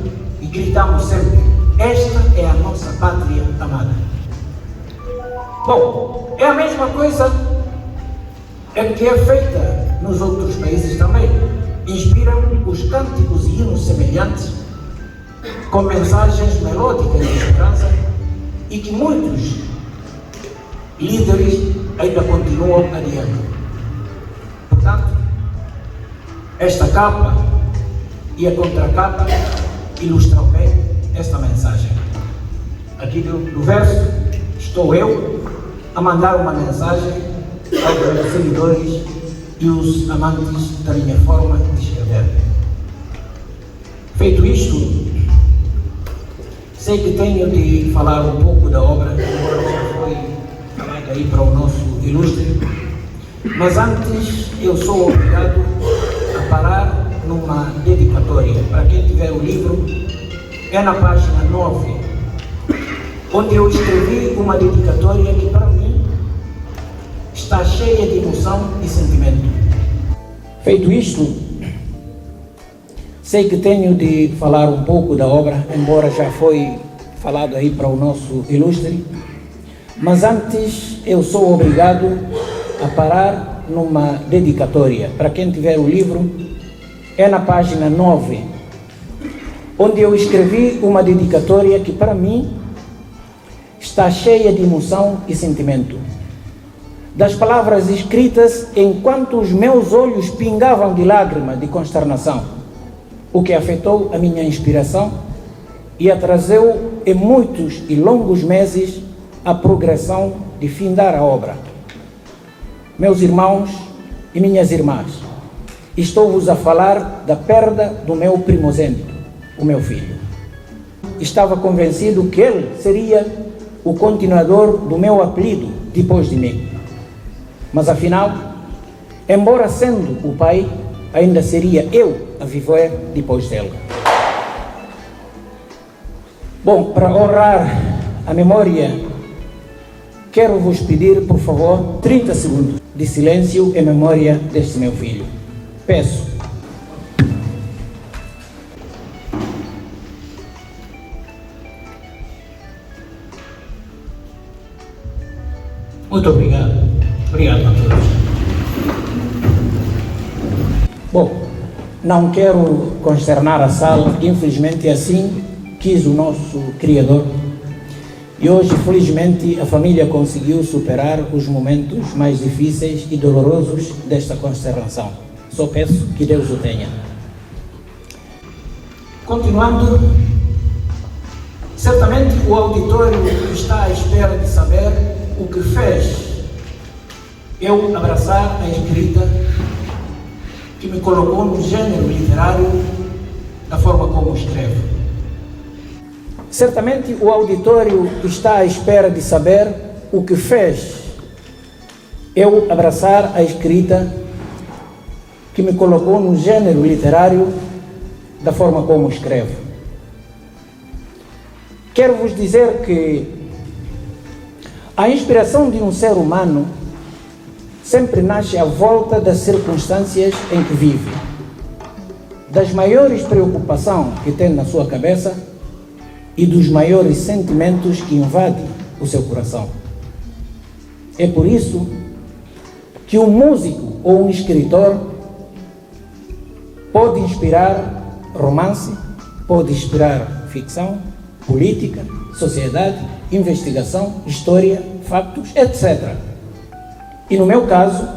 e gritamos sempre: esta é a nossa pátria amada. Bom, é a mesma coisa que é feita nos outros países também. Inspiram os cânticos e hinos semelhantes, com mensagens melódicas de esperança, e que muitos líderes ainda continuam adiante. Portanto, esta capa e a contracapa ilustram bem esta mensagem. Aqui do verso, estou eu a mandar uma mensagem aos meus seguidores e os amantes da minha forma de escrever. Feito isto, sei que tenho de falar um pouco da obra, embora já foi falado aí para o nosso ilustre, mas antes eu sou obrigado a parar numa dedicatória. Para quem tiver o livro, é na página 9, onde eu escrevi uma dedicatória que para mim está cheia de emoção e sentimento. Feito isto, sei que tenho de falar um pouco da obra, embora já foi falado aí para o nosso ilustre, mas antes eu sou obrigado a parar numa dedicatória. Para quem tiver o livro, é na página 9, onde eu escrevi uma dedicatória que para mim está cheia de emoção e sentimento. Das palavras escritas enquanto os meus olhos pingavam de lágrimas de consternação, o que afetou a minha inspiração e atrasou em muitos e longos meses a progressão de findar a obra. Meus irmãos e minhas irmãs, estou-vos a falar da perda do meu primogênito, o meu filho. Estava convencido que ele seria o continuador do meu apelido depois de mim. Mas afinal, embora sendo o pai, ainda seria eu a viver depois dele. Bom, para honrar a memória, quero vos pedir, por favor, 30 segundos de silêncio em memória deste meu filho. Peço. Muito obrigado. Obrigado a todos. Bom, não quero consternar a sala, infelizmente assim quis o nosso Criador. E hoje, felizmente, a família conseguiu superar os momentos mais difíceis e dolorosos desta consternação. Só peço que Deus o tenha. Continuando, certamente o auditório está à espera de saber o que fez eu abraçar a escrita que me colocou no gênero literário da forma como escrevo. Certamente o auditório está à espera de saber o que fez eu abraçar a escrita que me colocou no gênero literário da forma como escrevo. Quero vos dizer que a inspiração de um ser humano sempre nasce à volta das circunstâncias em que vive, das maiores preocupações que tem na sua cabeça e dos maiores sentimentos que invadem o seu coração. É por isso que um músico ou um escritor pode inspirar romance, pode inspirar ficção, política, sociedade, investigação, história, factos, etc. E no meu caso,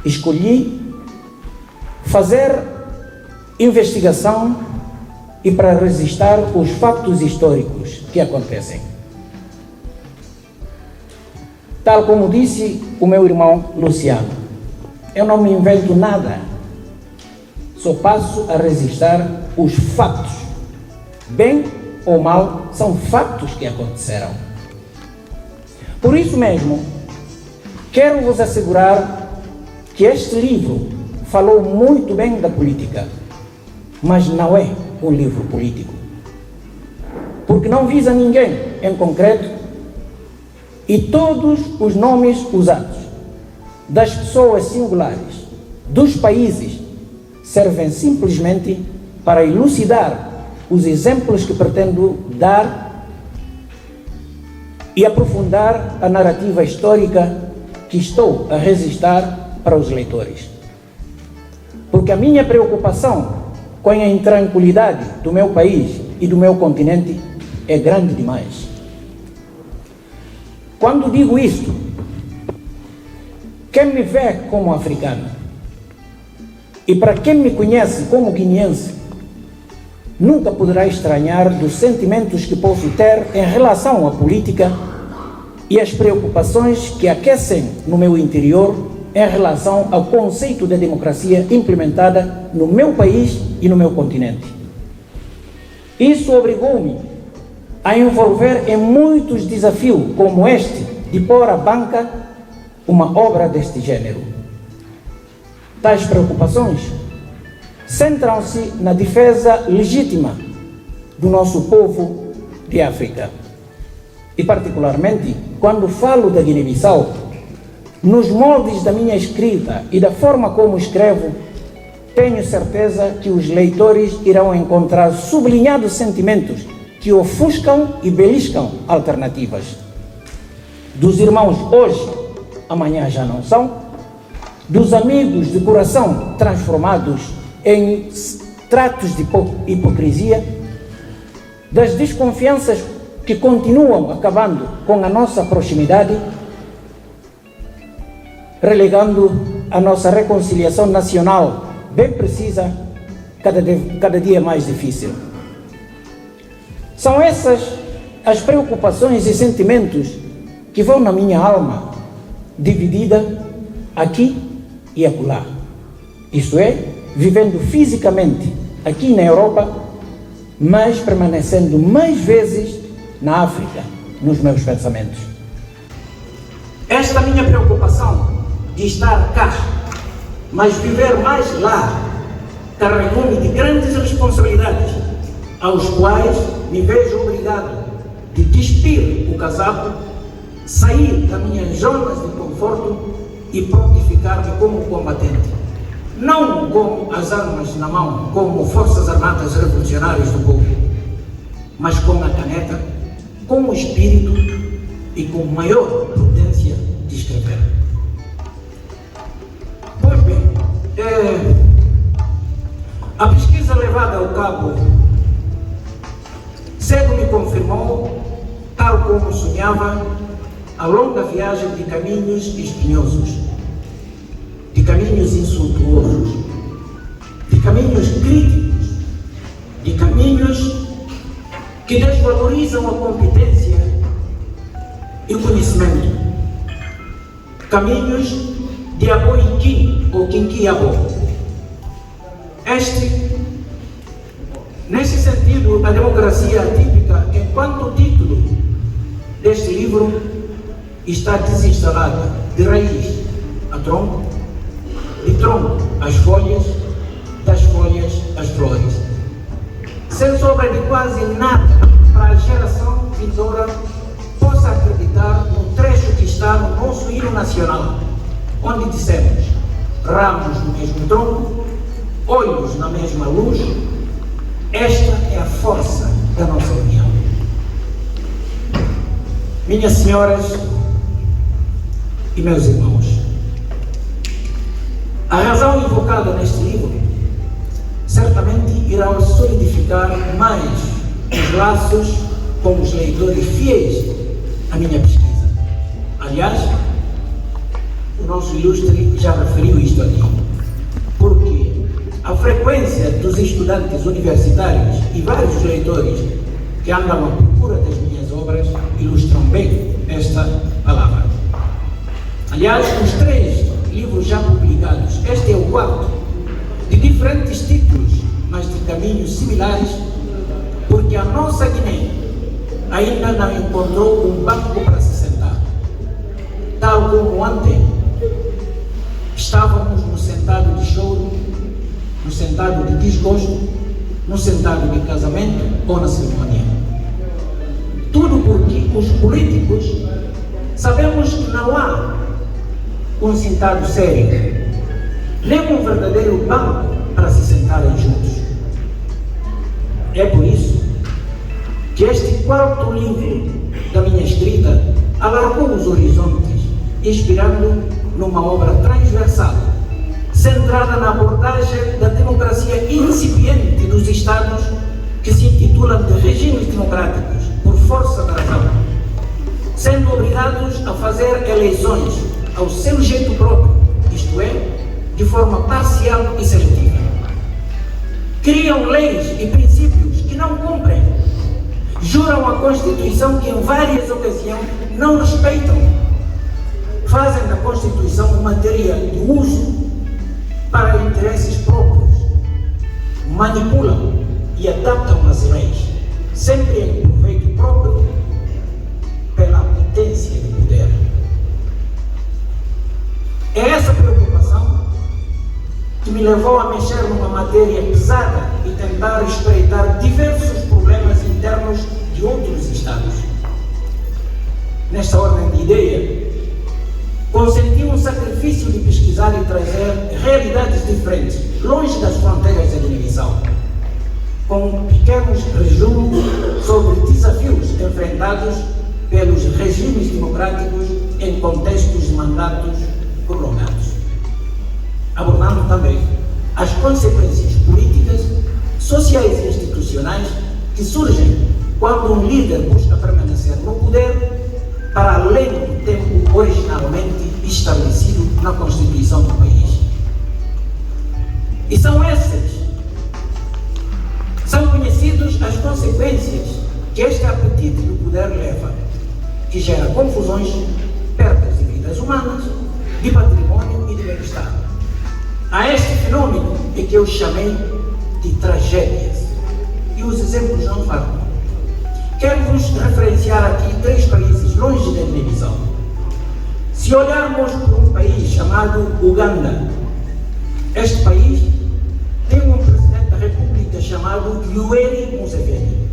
escolhi fazer investigação e para registrar os fatos históricos que acontecem. Tal como disse o meu irmão Luciano, eu não me invento nada, só passo a registrar os fatos. Bem ou mal, são fatos que aconteceram. Por isso mesmo, quero vos assegurar que este livro falou muito bem da política, mas não é um livro político, porque não visa ninguém em concreto e todos os nomes usados, das pessoas singulares, dos países, servem simplesmente para elucidar os exemplos que pretendo dar e aprofundar a narrativa histórica que estou a registrar para os leitores. Porque a minha preocupação com a intranquilidade do meu país e do meu continente é grande demais. Quando digo isto, quem me vê como africano e para quem me conhece como guineense, nunca poderá estranhar dos sentimentos que posso ter em relação à política e as preocupações que aquecem no meu interior em relação ao conceito de democracia implementada no meu país e no meu continente. Isso obrigou-me a envolver em muitos desafios como este, de pôr à banca uma obra deste gênero. Tais preocupações centram-se na defesa legítima do nosso povo de África. E particularmente, quando falo da Guiné-Bissau, nos moldes da minha escrita e da forma como escrevo, tenho certeza que os leitores irão encontrar sublinhados sentimentos que ofuscam e beliscam alternativas. Dos irmãos hoje, amanhã já não são, dos amigos de coração transformados em tratos de hipocrisia, das desconfianças que continuam acabando com a nossa proximidade, relegando a nossa reconciliação nacional bem precisa, cada dia mais difícil. São essas as preocupações e sentimentos que vão na minha alma, dividida aqui e acolá. Isto é, vivendo fisicamente aqui na Europa, mas permanecendo mais vezes na África, nos meus pensamentos. Esta minha preocupação de estar cá, mas viver mais lá, carregou-me de grandes responsabilidades, aos quais me vejo obrigado de despir o casaco, sair das minhas zonas de conforto e prontificar-me como combatente. Não com as armas na mão, como Forças Armadas Revolucionárias do povo, mas com a caneta, com o espírito e com maior prudência de escrever. Pois bem, a pesquisa levada ao cabo cedo me confirmou, tal como sonhava, a longa viagem de caminhos espinhosos, de caminhos insultuosos, de caminhos críticos, de caminhos que desvalorizam a competência e o conhecimento, caminhos de aboiquim ou quinquiabo. Nesse sentido, a democracia atípica, enquanto título deste livro, está desinstalada de raiz a tronco, de tronco às folhas, das folhas às flores. sem sobra de quase nada para a geração vindoura possa acreditar no trecho que está no nosso hino nacional, onde dissemos: ramos no mesmo tronco, olhos na mesma luz, esta é a força da nossa união. Minhas senhoras e meus irmãos, a razão invocada neste livro certamente irá solidificar mais os laços com os leitores fiéis à minha pesquisa. Aliás, o nosso ilustre já referiu isto aqui, porque a frequência dos estudantes universitários e vários leitores que andam à procura das minhas obras ilustram bem esta palavra. Aliás, os 3 livros já publicados, este é o 4, de diferentes títulos, mas de caminhos similares, porque a nossa Guiné ainda não encontrou um banco para se sentar. Tal como ontem, estávamos no sentado de choro, no sentado de desgosto, no sentado de casamento ou na cerimônia. Tudo porque os políticos sabemos que não há um sentado sério, nem um verdadeiro banco para se sentarem juntos. É por isso que este 4º livro da minha escrita alargou os horizontes, inspirando numa obra transversal, centrada na abordagem da democracia incipiente dos Estados que se intitulam de regimes democráticos por força da razão, sendo obrigados a fazer eleições ao seu jeito próprio, isto é, de forma parcial e seletiva. Criam leis e princípios que não cumprem, juram a Constituição que em várias ocasiões não respeitam, fazem da Constituição matéria de uso para interesses próprios, manipulam e adaptam as leis, sempre em proveito próprio pela potência de poder. É essa preocupação que me levou a mexer numa matéria pesada e tentar espreitar diversos problemas internos de outros Estados. Nesta ordem de ideia, consenti um sacrifício de pesquisar e trazer realidades diferentes, longe das fronteiras da Guiné-Bissau, com pequenos resumos sobre desafios enfrentados pelos regimes democráticos em contextos de mandatos prolongados, abordando também as consequências políticas, sociais e institucionais que surgem quando um líder busca permanecer no poder para além do tempo originalmente estabelecido na Constituição do país. E são conhecidas as consequências que este apetite do poder leva, que gera confusões, perdas de vidas humanas, de patrimônio e de bem-estar. A este fenômeno é que eu chamei de tragédias, e os exemplos não faltam. Quero-vos referenciar aqui 3 países longe da Guiné-Bissau. Se olharmos para um país chamado Uganda, este país tem um presidente da República chamado Yoweri Museveni,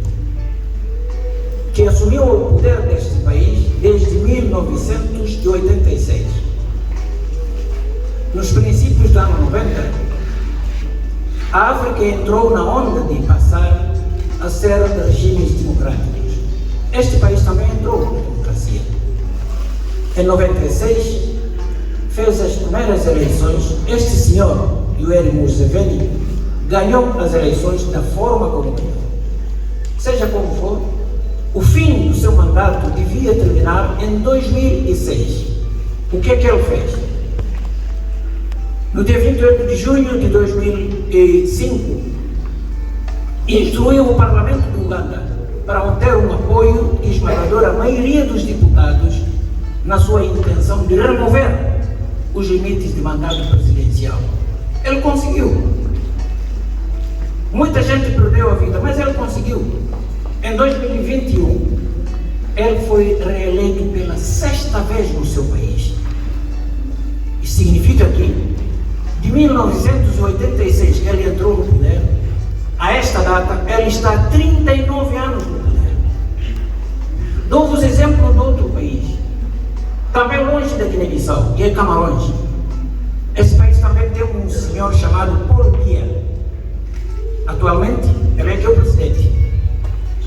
que assumiu o poder deste país desde 1986. Nos princípios do ano 90, a África entrou na onda de passar a ser regimes democráticos. Este país também entrou na democracia. Em 96, fez as primeiras eleições. Este senhor, Yoweri Museveni, ganhou as eleições da forma como ganhou. Seja como for, o fim do seu mandato devia terminar em 2006. O que é que ele fez? No dia 28 de junho de 2005, instruiu o Parlamento de Uganda para obter um apoio de esmagadora maioria dos deputados na sua intenção de remover os limites de mandato presidencial. Ele conseguiu. Muita gente perdeu a vida, mas ele conseguiu. Em 2021, ele foi reeleito pela 6ª vez no seu país. Isso significa que, de 1986 que ele entrou no poder, A esta data, ele está há 39 anos no poder. Dou-vos exemplo de outro país, também longe da Guiné-Bissau, que é Camarões. Esse país também tem um senhor chamado Paul Biya. Atualmente, ele é que é o presidente.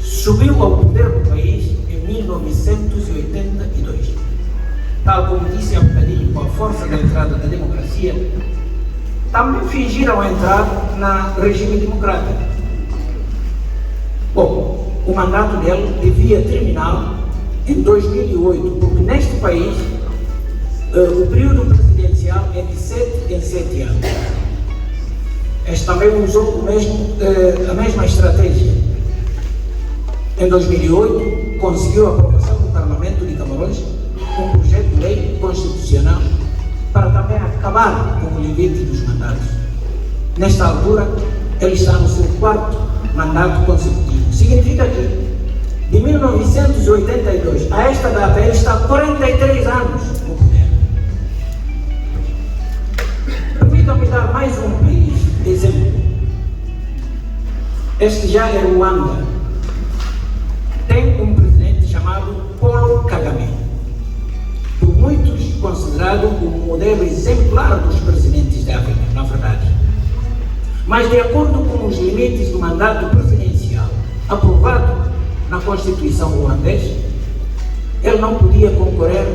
Subiu ao poder do país em 1982. Tal como disse há bocadinho, com a força da entrada da democracia, também fingiram entrar na regime democrático. Bom, o mandato dele devia terminar em 2008, porque neste país o período presidencial é de 7 em 7 anos. Este também usou a mesma estratégia. Em 2008, conseguiu a aprovação do Parlamento de Camarões um projeto de lei constitucional para também acabar com o limite dos mandatos. Nesta altura, ele está no seu 4º mandato consecutivo. Significa que, de 1982 a esta data, ele está há 43 anos no poder. Permitam-me dar mais um país de exemplo. Este já é Ruanda. Tem um presidente chamado Paul Kagame, por muitos considerado o modelo exemplar dos presidentes da África, na verdade. Mas, de acordo com os limites do mandato presidencial aprovado na Constituição ruandesa, ele não podia concorrer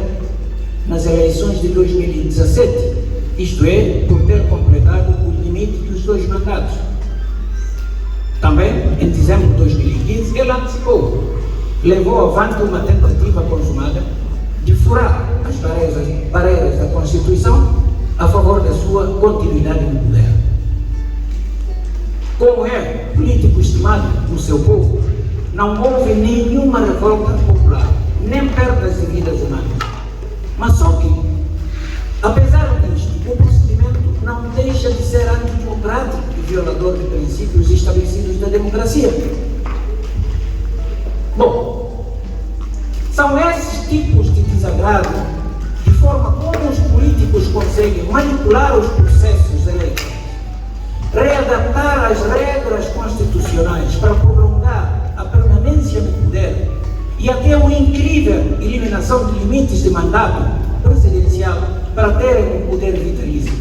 nas eleições de 2017, isto é, por ter completado o limite dos 2 mandatos. Também, em dezembro de 2015, ele antecipou, levou avante uma tentativa consumada de furar as barreiras da Constituição a favor da sua continuidade no poder. Como é político estimado no seu povo, não houve nenhuma revolta popular, nem perdas de vidas humanas. Mas só que, apesar disto, o procedimento não deixa de ser antidemocrático e violador de princípios estabelecidos da democracia. Bom, são esses tipos de desagrado, de forma como os políticos conseguem manipular os processos eleitorais, readaptar as regras constitucionais para prolongar a permanência no poder e até uma incrível eliminação de limites de mandato presidencial para terem um poder vitalício.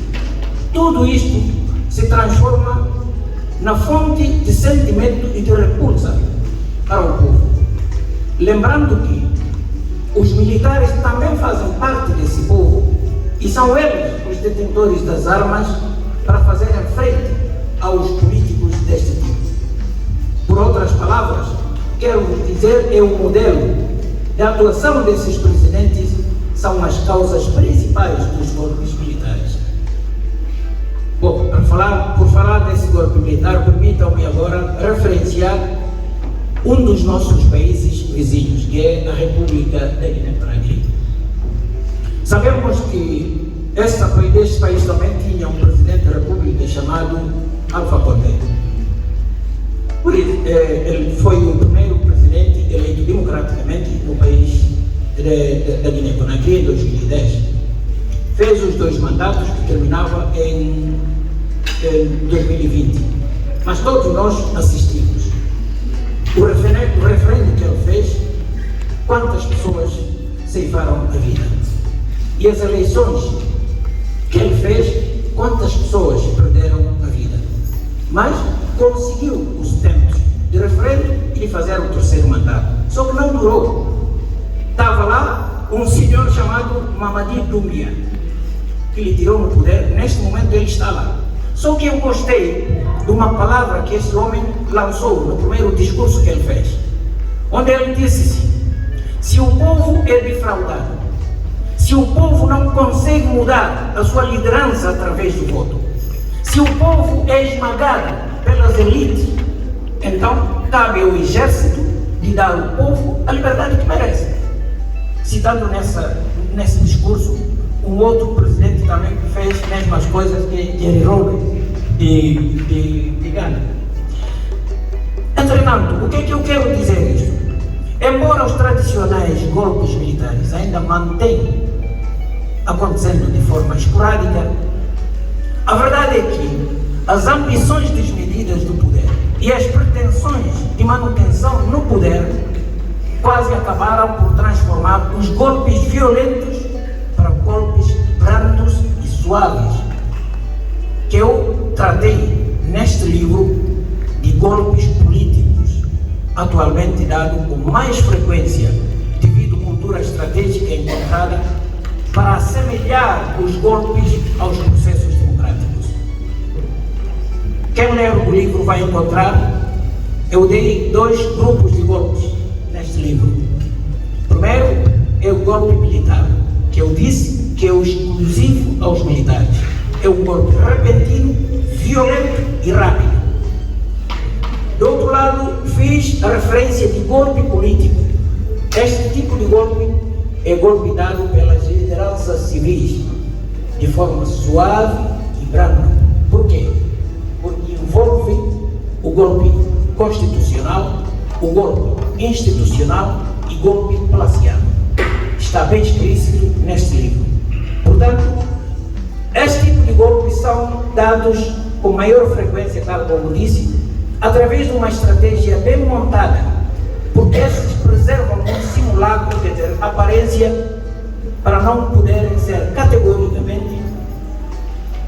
Tudo isto se transforma na fonte de sentimento e de repulsa para o povo. Lembrando que os militares também fazem parte desse povo e são eles os detentores das armas para fazerem frente aos políticos deste tipo. Por outras palavras, quero dizer que o modelo de atuação desses presidentes são as causas principais dos golpes militares. Bom, por falar desse golpe militar, permitam-me agora referenciar um dos nossos países vizinhos, que é a República da Guiné-Conakry. Sabemos que este país também tinha um presidente da República chamado Alpha Condé. Ele foi o primeiro presidente eleito democraticamente no país da Guiné-Conakry em 2010. Fez os 2 mandatos que terminavam em 2020. Mas todos nós assistimos. O referendo que ele fez, quantas pessoas ceifaram a vida? E as eleições que ele fez, quantas pessoas perderam a vida? Mas conseguiu os tempos de referendo e de fazer o 3º mandato. Só que não durou. Estava lá um senhor chamado Mamadi Doumbia, que lhe tirou no poder. Neste momento ele está lá. Só que eu gostei de uma palavra que esse homem lançou no primeiro discurso que ele fez, onde ele disse assim: se o povo é defraudado, se o povo não consegue mudar a sua liderança através do voto, se o povo é esmagado pelas elites, então cabe ao exército de dar ao povo a liberdade que merece. Citando nesse discurso um outro presidente também que fez as mesmas coisas, que é Jerry Rawlings de Ghana. Entretanto, o que é que eu quero dizer isto? Embora os tradicionais golpes militares ainda mantenham acontecendo de forma esporádica, a verdade é que as ambições desmedidas do poder e as pretensões de manutenção no poder quase acabaram por transformar os golpes violentos para golpes brandos e suaves, que eu tratei neste livro de golpes políticos, atualmente dado com mais frequência devido à cultura estratégica encontrada para assemelhar os golpes aos processos democráticos. Quem ler o livro vai encontrar, eu dei 2 grupos de golpes neste livro. Primeiro é o golpe militar, que eu disse que é o exclusivo aos militares. É um golpe repentino, violento e rápido. Do outro lado, fiz a referência de golpe político. Este tipo de golpe é golpe dado pelas lideranças civis, de forma suave e branda. Por quê? Porque envolve o golpe constitucional, o golpe institucional e golpe palaciano. Está bem explícito neste livro. Portanto, este tipo de golpes são dados com maior frequência, tal como disse, através de uma estratégia bem montada, porque estes preservam um simulacro de ter aparência para não poderem ser categoricamente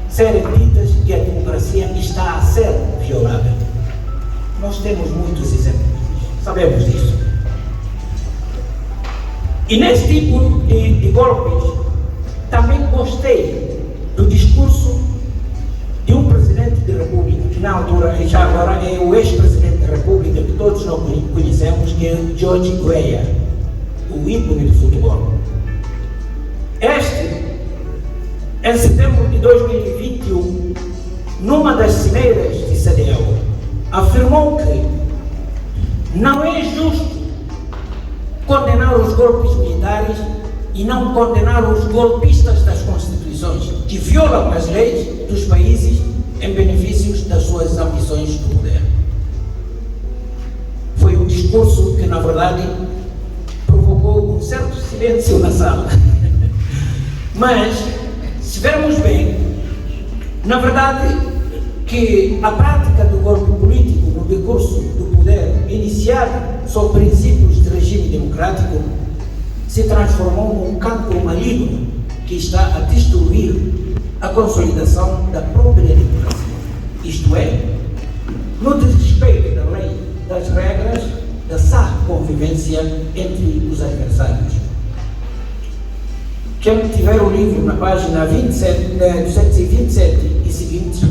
serem ditas que a democracia está a ser violada. Nós temos muitos exemplos, sabemos disso. E nesse tipo de golpes, também gostei do discurso de um presidente da República, que na altura, e já agora é o ex-presidente da República, que todos nós conhecemos, que é George Weah, o ícone do futebol. Este, em setembro de 2021, numa das cimeiras de CDL, afirmou que não é justo condenar os golpes militares e não condenar os golpistas das constituições, que violam as leis dos países em benefício das suas ambições do poder. Foi um discurso que, na verdade, provocou um certo silêncio na sala. Mas, se vermos bem, na verdade, que a prática do golpe político no decurso do poder iniciado sob princípios de regime democrático se transformou num campo maligno que está a destruir a consolidação da própria democracia. Isto é, no desrespeito da lei, das regras, da sã convivência entre os adversários. Quem tiver o livro na página 227 e seguintes,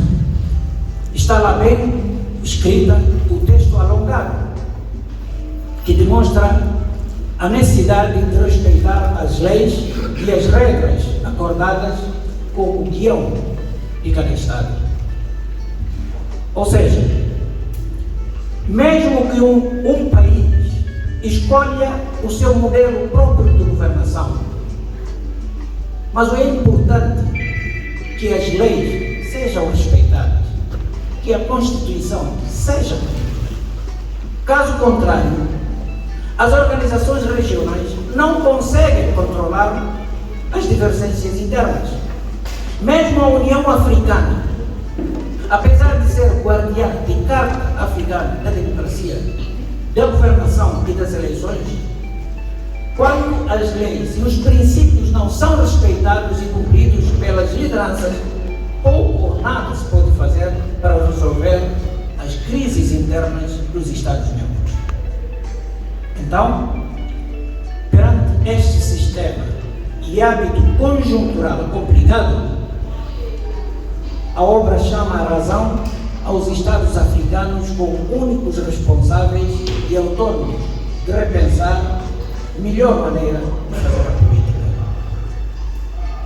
está lá bem escrita o texto alongado, que demonstra a necessidade de respeitar as leis e as regras acordadas como guião de cada Estado. Ou seja, mesmo que um país escolha o seu modelo próprio de governação, mas é importante que as leis sejam respeitadas, que a Constituição seja cumprida. Caso contrário, as organizações regionais não conseguem controlar as divergências internas. Mesmo a União Africana, apesar de ser guardiã de Carta Africana da Democracia, da Governação e das Eleições, quando as leis e os princípios não são respeitados e cumpridos pelas lideranças, pouco ou nada se pode fazer para resolver as crises internas dos Estados-membros. Então, perante este sistema e hábito conjuntural complicado, a obra chama a razão aos Estados africanos como únicos responsáveis e autônomos de repensar a melhor maneira de fazer a política.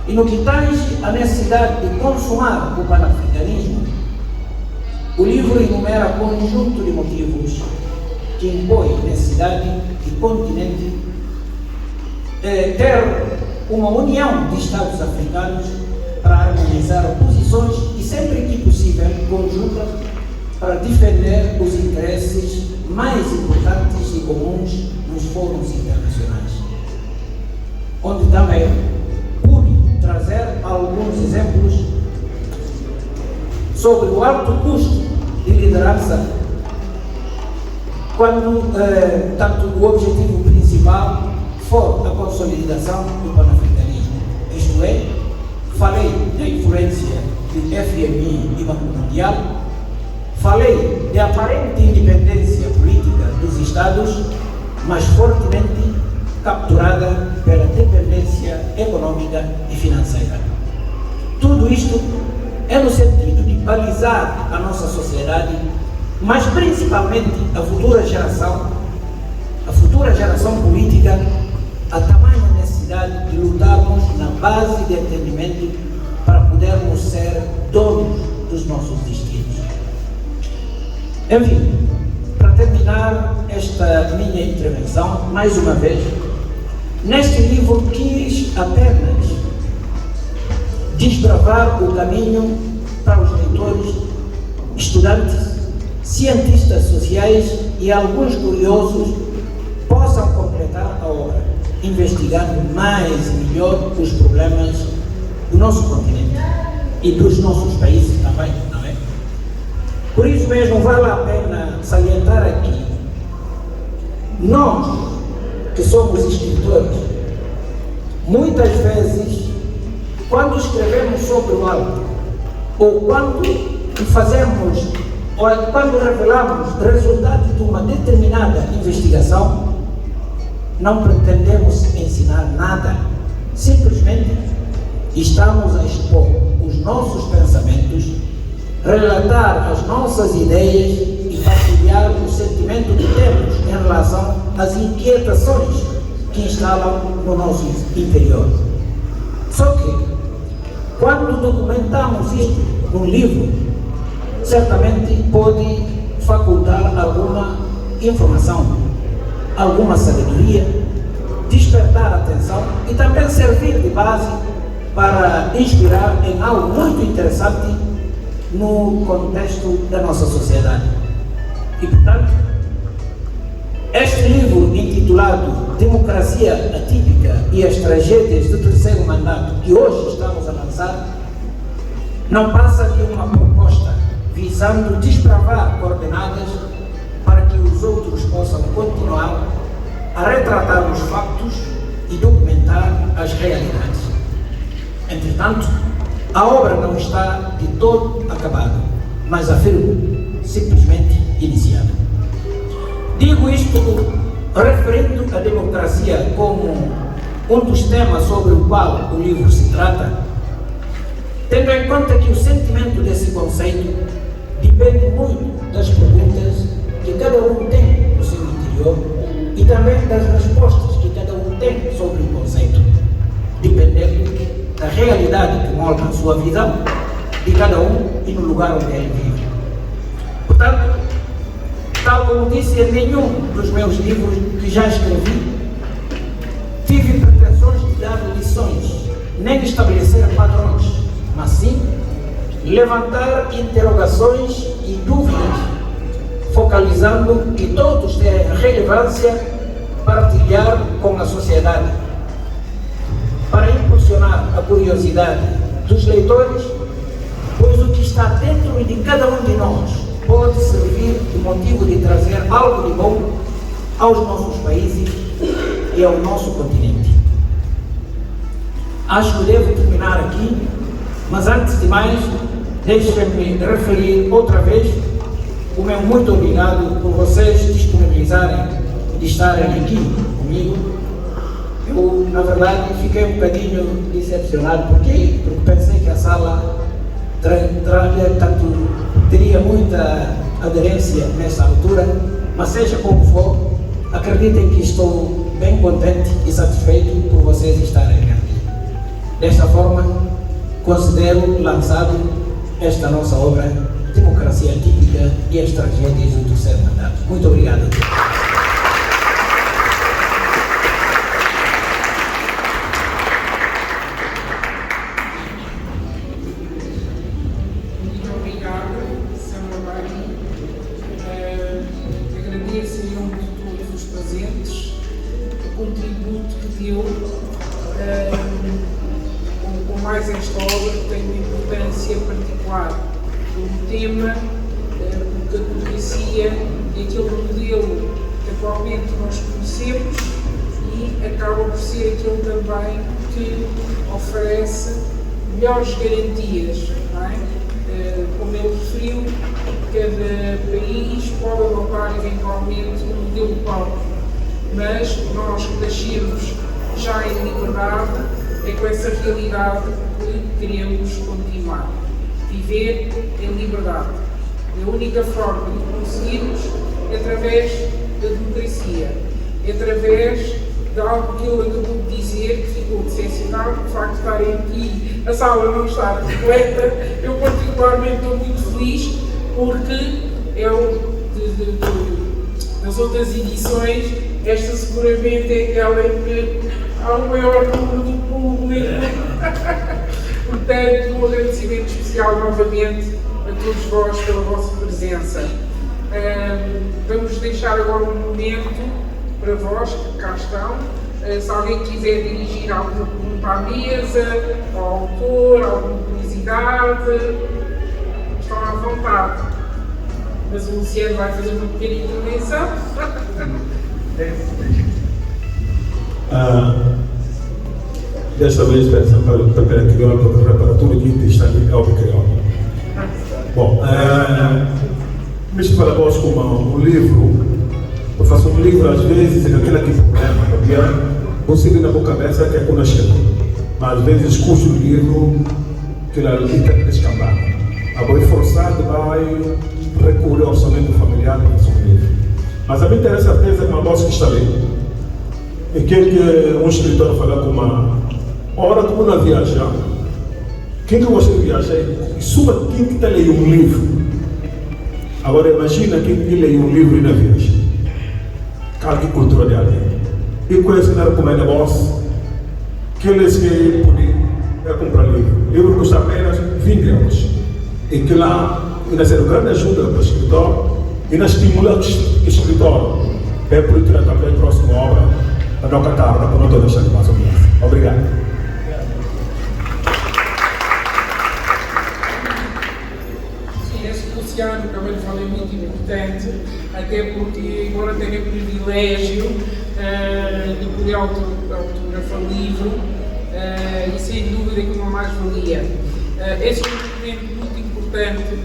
E no que tange a necessidade de consumar o panafricanismo, o livro enumera conjunto de motivos que impõe a necessidade de continente ter uma união de Estados africanos para harmonizar posições e, sempre que possível, conjuntas para defender os interesses mais importantes e comuns nos fóruns internacionais. Onde também pude trazer alguns exemplos sobre o alto custo de liderança quando tanto o objetivo principal for a consolidação do panafricanismo. Isto é, falei da influência do FMI e Banco Mundial, falei de aparente independência política dos Estados, mas fortemente capturada pela dependência econômica e financeira. Tudo isto é no sentido de balizar a nossa sociedade, mas principalmente a futura geração política, a tamanha necessidade de lutarmos na base de entendimento para podermos ser donos dos nossos destinos. Enfim, para terminar esta minha intervenção, mais uma vez, neste livro quis apenas desbravar o caminho para os leitores, estudantes, cientistas sociais e alguns curiosos possam completar a obra, investigando mais e melhor os problemas do nosso continente e dos nossos países também, não é? Por isso mesmo vale a pena salientar aqui, nós que somos escritores, muitas vezes, quando escrevemos sobre o algo, ou quando revelamos resultados de uma determinada investigação, não pretendemos ensinar nada, simplesmente estamos a expor os nossos pensamentos, relatar as nossas ideias e partilhar o sentimento que temos em relação às inquietações que instalam no nosso interior. Só que, quando documentamos isto num livro, certamente pode facultar alguma informação, alguma sabedoria, despertar a atenção e também servir de base para inspirar em algo muito interessante no contexto da nossa sociedade. E, portanto, este livro intitulado Democracia Atípica e as Tragédias do Terceiro Mandato, que hoje estamos a lançar, não passa de uma proposta visando desbravar coordenadas para que os outros possam continuar a retratar os factos e documentar as realidades. Entretanto, a obra não está de todo acabada, mas afirmo, simplesmente iniciada. Digo isto referindo a democracia como um dos temas sobre o qual o livro se trata, tendo em conta que o sentimento desse conceito depende muito das perguntas que cada um tem no seu interior e também das respostas que cada um tem sobre o conceito, dependendo da realidade que molda a sua visão de cada um e no lugar onde ele vive. Portanto, tal como disse em nenhum dos meus livros que já escrevi, tive pretensões de dar lições, nem de estabelecer padrões, mas sim levantar interrogações e dúvidas, focalizando que todos têm relevância partilhar com a sociedade, para impulsionar a curiosidade dos leitores, pois o que está dentro de cada um de nós pode servir de motivo de trazer algo de bom aos nossos países e ao nosso continente. Acho que devo terminar aqui, mas antes de mais, deixem-me referir outra vez o meu muito obrigado por vocês disponibilizarem de estarem aqui comigo. Eu, na verdade, fiquei um bocadinho decepcionado, porque pensei que a sala teria muita aderência nessa altura, mas seja como for, acreditem que estou bem contente e satisfeito por vocês estarem aqui. Desta forma, considero lançado esta nossa obra, Democracia Atípica e as Tragédias do Terceiro Mandato. Muito obrigado. Agradeço em nome de todos os presentes o contributo que deu com mais esta obra, que tem uma importância particular. O tema, porque democracia e aquele modelo que atualmente nós conhecemos, e acaba por ser aquele também que oferece melhores garantias, não é? Como ele referiu, cada país pode adotar eventualmente um modelo próprio, mas nós que nascemos já em liberdade, é com essa realidade que queremos continuar. Viver em liberdade. E a única forma de conseguirmos é através da democracia, é através de algo que ele acabou de dizer, que ficou decepcionado, de facto estarem aqui, a sala não está completa. Eu particularmente estou muito feliz, porque das outras edições, esta seguramente é aquela em que há o maior número do público. Portanto, um agradecimento especial novamente a todos vós pela vossa presença. Vamos deixar agora um momento para vós que cá estão. Se alguém quiser dirigir alguma pergunta à mesa, ao autor, alguma curiosidade, estão à vontade. Mas o Luciano vai fazer uma pequena intervenção. Desta vez peço para a crioula, para tudo que está aqui é o crioula. Bom, mas para vós como um livro, eu faço um livro às vezes é aquele que problema, porque você na boa cabeça que é conhecido, mas às vezes custa o livro que ele tem que descambar. Agora forçado vai recorrer ao orçamento familiar para fazer um livro. Mas a mim tem a certeza que uma voz que está ali, e que um escritor fala com uma hora como na viajar, quem que gosta de viajar e suba quem que está lendo um livro. Agora imagina quem que lê um livro e na viagem. Cara que cultura de alguém. E conhece que recomenda a voz que eles que podem comprar livro. O livro custa apenas 20 euros. E que lá vai ser uma grande ajuda para o escritor e nos estimula o escritor para produzir também a próxima obra para não cantar, para não estou deixando mais ou menos. Obrigado. Luciano, acabei de falar, é muito importante, até porque, embora tenha o privilégio de poder autografar o livro, e sem dúvida que uma mais-valia. Esse é um documento muito importante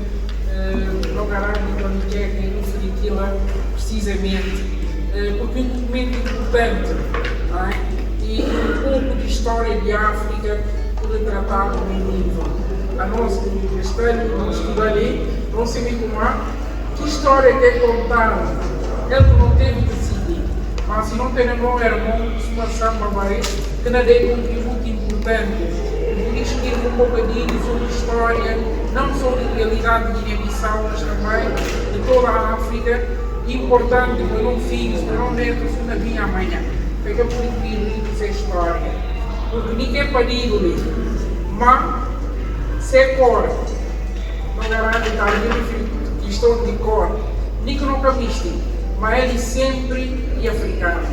para o Garagem e para o Niqueca e no Furiquila, precisamente, porque é um documento importante, não é? E um pouco de história de África por tratado no livro. A nossa Castanho, não estive ali, não sei bem como há, que história que é contada. Ele não teve de decidir, mas se não tem irmão, uma samba vai, que não deu um contributo importante. Por isso, escrevo um bocadinho sobre história, não só de realidade de Guiné-Bissau, mas também de toda a África, importante para não filhos, para não netos, na minha amanhã. Fica por incrível essa história, porque ninguém pode ir, mas se é cor, não garante estar a questão de cor, nem que nunca viste, mas ele sempre é africano.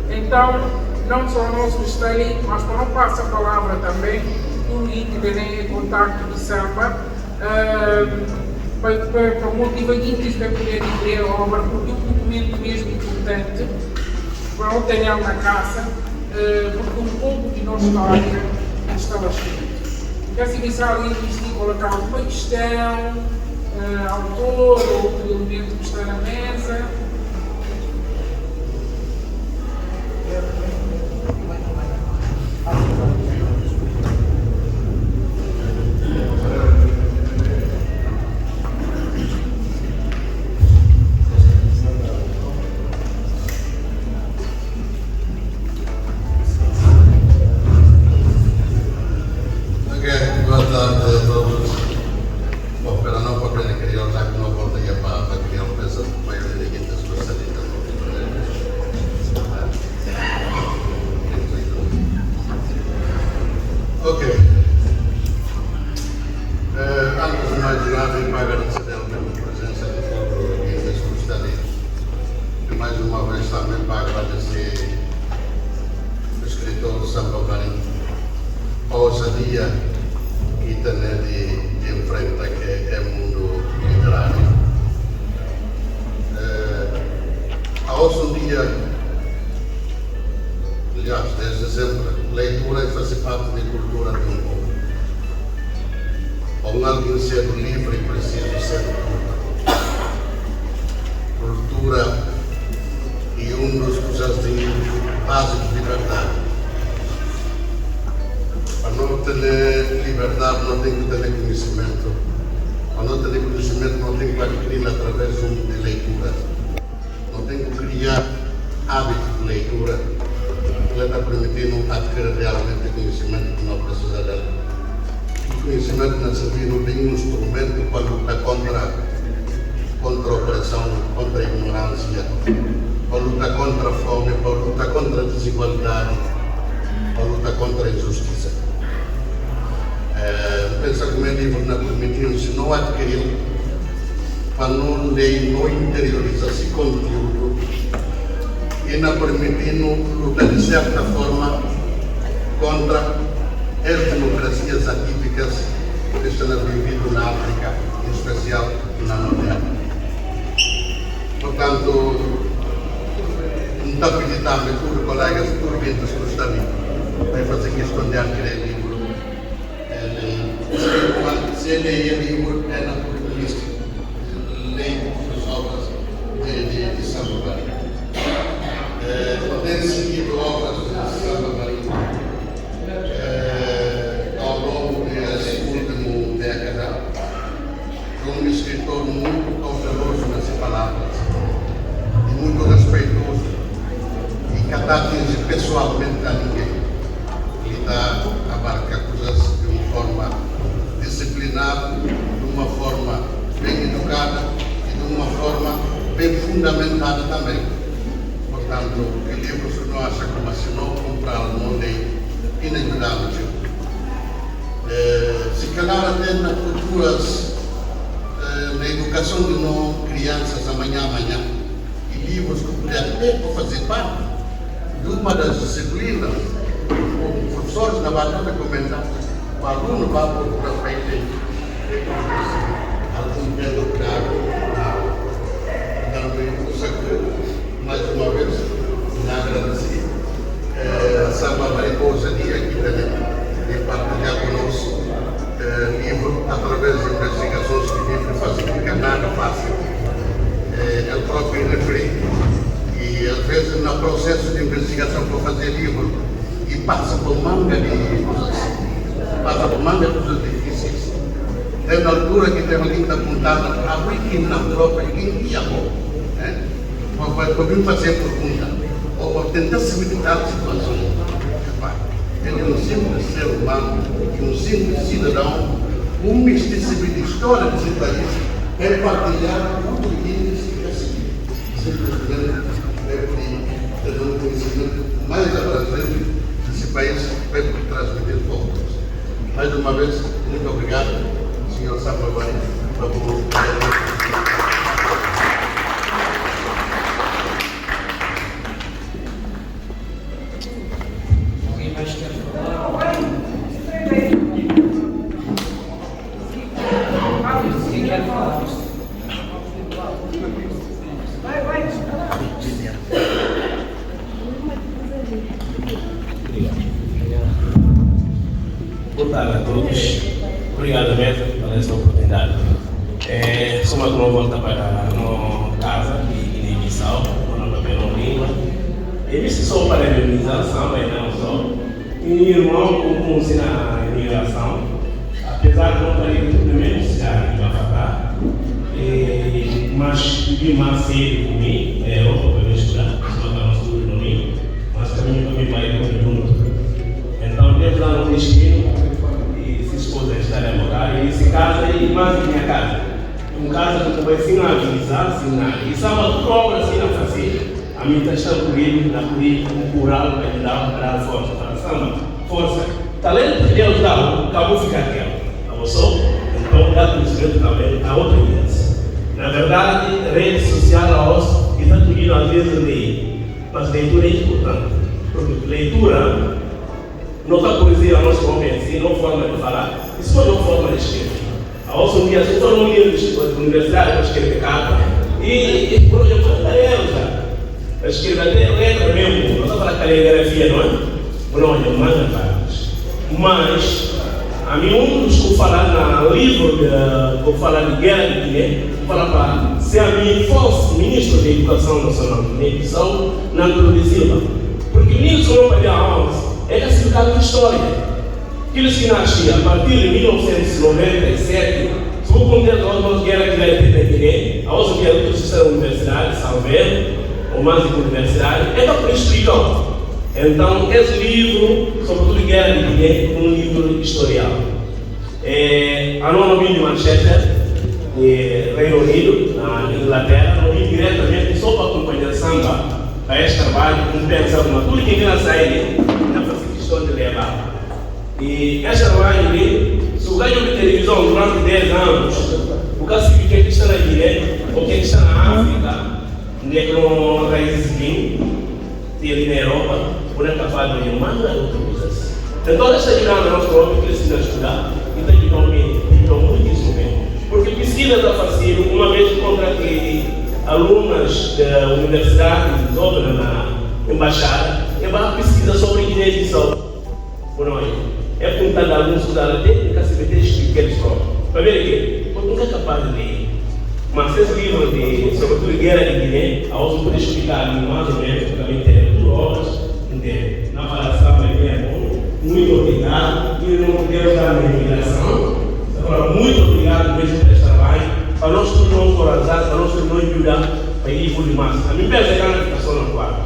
Então, não só nós gostamos, mas para não passar a palavra também, tudo que tem em contato de samba, para motivar guintes para poder ler a obra, porque é um documento mesmo importante, para não ter na casa, porque um pouco de nossa história estava escrito. Já se pensar ali em colocar alguma questão, autor ou outro elemento que está na mesa. Boa tarde a todos. Bom, para não para a criança que não volta a para a criança pensa conhecimento na servir tem um instrumento para lutar contra a opressão, contra a ignorância, para lutar contra a fome, para lutar contra a desigualdade, para lutar contra a injustiça. Penso que o meu livro não permitiu, se não adquiriu, para não ler, não interiorizar esse conteúdo e não permitindo lutar de certa forma contra as democracias atípicas que estão vividas na África, em especial na Nordeste. Portanto, não está pedindo também todos os colegas, todos os que estão ali, para fazer questão de adquirir o livro. Se ele é livro, é na política, lei das obras de Samba Maria. Tem seguido obras de Samba Maria ao longo dessa última década, um escritor muito cauteloso nas palavras e muito respeitoso e que atinge pessoalmente a ninguém. Ele abarca coisas de uma forma disciplinada, de uma forma bem educada e de uma forma bem fundamentada também. Portanto, o livro se não acha como se não comprá-lo, não lê, inevitável. Se calhar até nas futuras, na educação de nós crianças amanhã, e livros que puder até fazer parte de uma das disciplinas, os professores na batata comentar, o aluno vai procurar feito algum tempo claro. Então, eu mais uma vez, agradecer a Samba Mariposa de aqui de partilhar conosco livro através de investigações que livro faz, fica nada fácil. Eu próprio referi e às vezes no processo de investigação para fazer livro e passa por manga de coisas difíceis. É na altura que tem alguém que está apontado a wiki na própria, quem ia bom, para vir fazer pergunta ou tentar se meditar a situação. Ele é um simples ser humano, um simples cidadão, um misticismo de história desse país, é partilhar tudo o que ele quer seguir. Simplesmente é ter um conhecimento mais abrangente desse país para transmitir para outros. Mais uma vez, muito obrigado, Sr. Samba Maria, por Boa tarde a todos. Obrigado mesmo por essa oportunidade. Sou uma volta para a nossa casa de Guiné-Bissau, no papel língua. E isso só para a organização, mas não só. E meu irmão, como ensina a imigração, apesar de não estar tudo mesmo, se já vai falar, mas vivi mais cedo comigo, eu para estudar, só para não estudar no Rio, mas caminho para meu pai junto. Então, temos lá no destino, e se esposa está a morar, e se casa e mais de minha casa. Um casa que vai sem avisar, sem nada. E sábado próprio assim não fazia. A minha está comigo, na política, um cural, para me dar força. Para samba, força. Talento que Deus dá, acabou ficar quieto. Avançou? Então, dá conhecimento também a outra criança. Na verdade, rede social, a osso, está tudo às vezes ler. Mas leitura é importante. Porque leitura não está poesia, a nossa conversa, não forma de falar, isso foi uma forma de escrever. A outra dia, se for um livro de universidade, para escrever carta, e por exemplo, eu já, para escrever até letra mesmo, não estou falando caligrafia, não é? Não, é mais palavras. Mas, a mim, um dos que eu falar no livro, que eu falar de guerra de Guiné, eu falar para, se a mim fosse ministro da Educação Nacional de Guiné-Bissau, não produziva. Porque o ministro não vai dar 11. É classificado de história. Aqueles que nasciam a partir de 1997, se vou contar a outra guerra que vai ter na Guiné, a outra guerra que está na universidade, Salveiro, ou mais de universidade, é para explicar. Então, esse livro, sobretudo Guerra de Guiné, é um livro historial. A não vim de Manchester, Reino Unido, na Inglaterra, não vim diretamente só para acompanhar samba, para este trabalho, com pensão, mas tudo que vinha sair, não fazia questão de levar. E este trabalho ali, se o ganho de televisão durante 10 anos, o que significa que está na Guiné, ou que está na África, onde é que não raízes vinham, tem ali na Europa, onde é capaz de manga e outras coisas. Então, essa virada nossa própria precisa estudar, então, então muitíssimo bem. Porque pesquisa da Facilo, uma vez contratei alunas da universidade, de obra na embaixada, é uma pesquisa sobre Guiné-Bissau. É apontando alguns estudaram a técnica, se meter que eles próprios. Para ver aqui, porque não é capaz de ler. Mas esse livro de, sobretudo, Guerra de Guiné, a outra pode explicar mais ou menos, porque também tem 2 horas, entende? Na falação também é bom. Muito obrigado. E não quero dar uma imigração. Agora, muito obrigado mesmo por este trabalho. Para nós todos nos encorajar, para nós todos nos ajudar para ir por mais. A mim pensa que a ficação no quarto.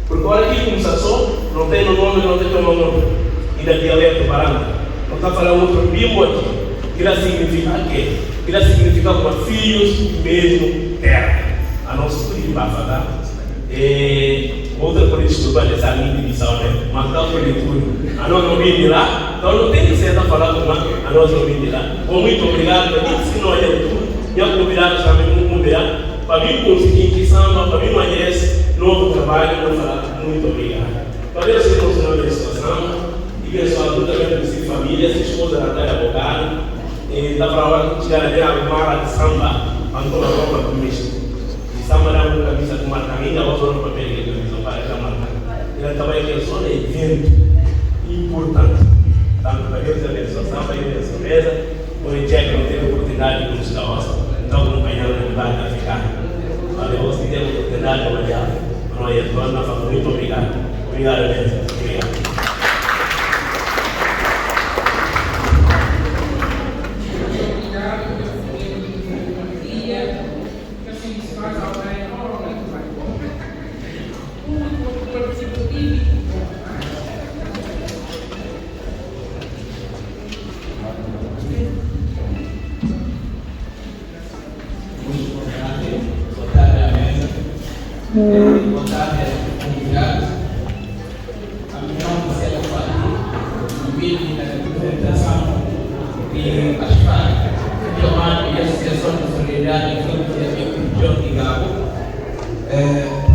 Porque olha aqui começa só, não tem no nome, não tem o nome. E da dialeto baranga. Não está falando outro bimbo aqui. Que irá significar o quê? Que irá significar como filhos mesmo terra. A nossa filha vai falar. Outra coisa desculpa dessa linha de missão, né? Mas está por tudo. A nós não vim de lá. Então não tem que ser a falar com a nós não vim de lá. Bom, muito obrigado para quem se não olha tudo. E a convidado também, muito convidado. Para mim conseguir que samba, para mim conhece novo trabalho, não falar. Muito obrigado. Para ver se não da situação. E pessoal adultamente de família, se esposa até advogado, e dá para hora que chegar a arrumar de samba, a toda a roupa com misto. E samba dá uma camisa com marcaminha, ou só no papel que camisa para já marcar. Ele também quer só um evento importante, tanto para eles a mesa samba e a mesa mesa, o Ejec não teve oportunidade de nos dar então acompanhando a unidade da africana. Valeu, você teve a oportunidade de olhar, não é toda muito obrigado. Obrigado mesmo. Obrigado. Boa tarde, convidados. A minha nome é Célia Fali, no vídeo da representação de ASFAR, chamado de Associação de Solidariedade e Filhos e Amigos de John de Gabo.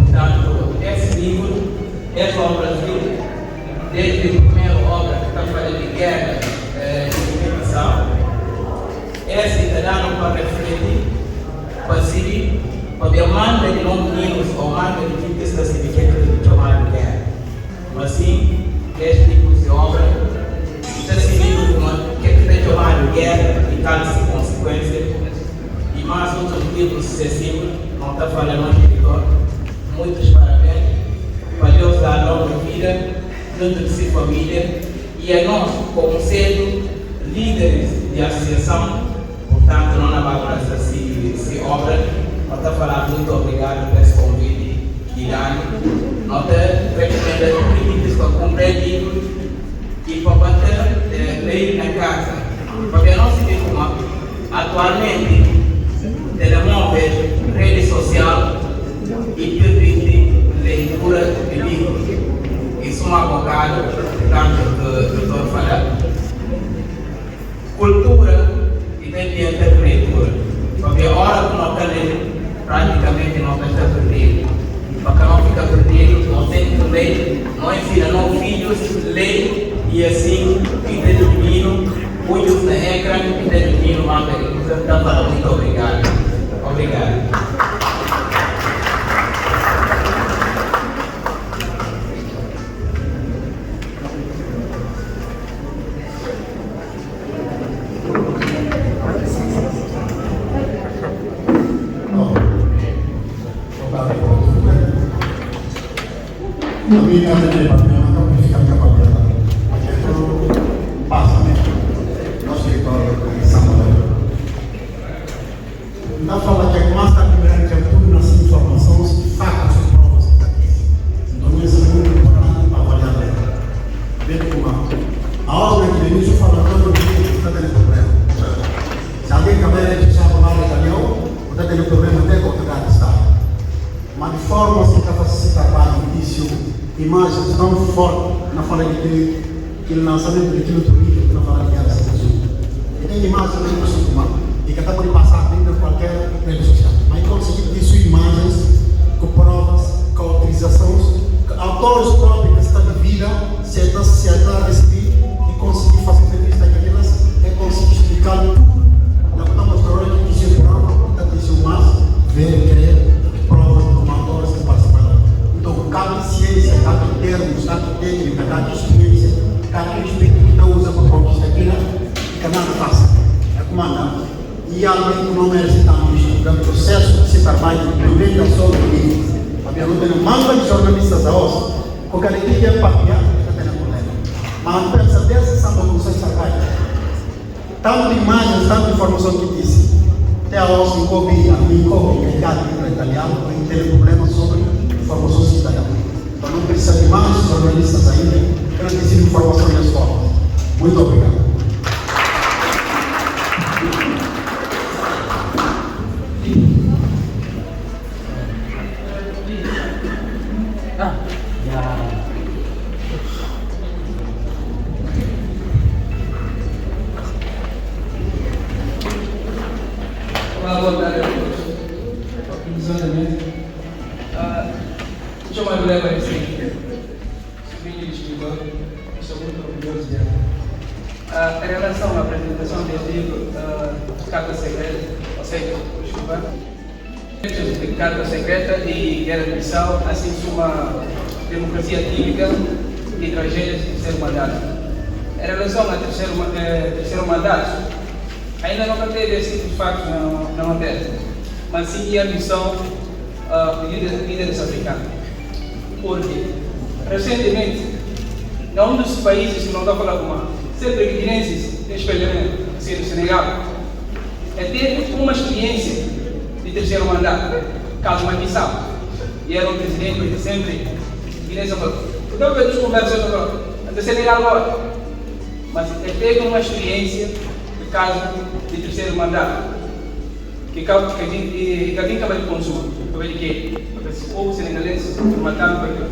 Portanto, esse livro é para o Brasil, desde a primeira obra que está falando de guerra e imigração. É cidadão para refletir, para seguir, para ver manda de não meninos ou manda de tipo que está significando chamado guerra. Mas sim, este tipo de obra está seguindo uma que está chamado guerra e causas e consequências. E mais outros livros sucessivos, não está falando de escritor. Muitos parabéns, para Deus dar a nova vida, junto de sua família, e a nós, como sendo líderes de associação, portanto, não na se obra, nós estamos falando muito obrigado por esse convite, Irani. Nós recomendamos que para comprar livros e para bater ler na casa. Porque não se vê como atualmente telemóveis, rede social e permite leitura de livros. Isso é um abogado, tanto que estou falando. Cultura e também a leitura. Porque a hora que nós estamos praticamente não está perdido. Porque não fica perdido, não tem que ler, não ensina não filhos ler e assim, e tem o menino, olhos na ecrã, e tem o menino manda. Então, muito obrigado. Obrigado. Kami ada di departemen atau pendidikan kebangsaan, yaitu pasalnya, sektor sama. Não fala que a massa primeira que é tudo nas informações e fatos e provas estatísticas. Então isso é muito importante para avaliar. Veja como a obra que início falando do que está alguém que vai já falar italiano, pode ter um problema até com o lugar de Estado. Mas de forma que está se trabalhar início, imagens não fortes, na fala de que o lançamento daquilo turismo, que não fala de guerra civil. E tem imagens que não são humanas, e que até pode passar dentro de qualquer rede social. Mas conseguir isso imagens, com provas, com autorizações, autores próprios que estão de vida, se está a decidir e conseguir fazer entrevista com elas, é conseguir explicar tudo. Não estamos mostrando que isso é prova, está dizendo mais, ver, crer, provas, como autores que participaram. Então, cada ciência, cada termo, cada técnica, cada experiência, cada respeito que não usa para conquistar aquilo, fica nada fácil. É comandante. E além do não merece tanto isto, o processo de se trabalha, não vem da só do livro. A minha luta não manda de jornalistas a osso, com cada dia é partilhar, está tendo problema. Mas pensa dessa samba como se trabalha. Tanto imagens, tanta informação que disse. Até a osso em Kobe, em cada italiano, tem ter problemas sobre informação cidadã. Então não precisa de mais jornalistas ainda, que não têm informação nas escolas. Muito obrigado. Olá, boa tarde a todos. Exatamente. Chamo-me Leva Recife, sobrinho de escritor, estou muito orgulhoso dele. Em relação à apresentação deste livro, Carta Secreta, ou seja, desculpa, de Carta Secreta e Guerra de Bissau, assim como uma democracia típica e tragédias de terceiro mandato. Em relação ao terceiro mandato, ainda não teve esse tipo de facto na matéria, mas sim a missão de líderes africanos. Porque, recentemente, em um dos países que não está falando mal, sempre que guineenses têm espelhamento, assim no Senegal, teve uma experiência de terceiro mandato, caso Macky-Sall, e era um presidente que sempre guineense falou, então eu conversas do Senegal agora, mas ele teve uma experiência de caso de terceiro mandato, que alguém acaba de consumo, acaba de quê? Porque esse povo senegalense matando por aquilo.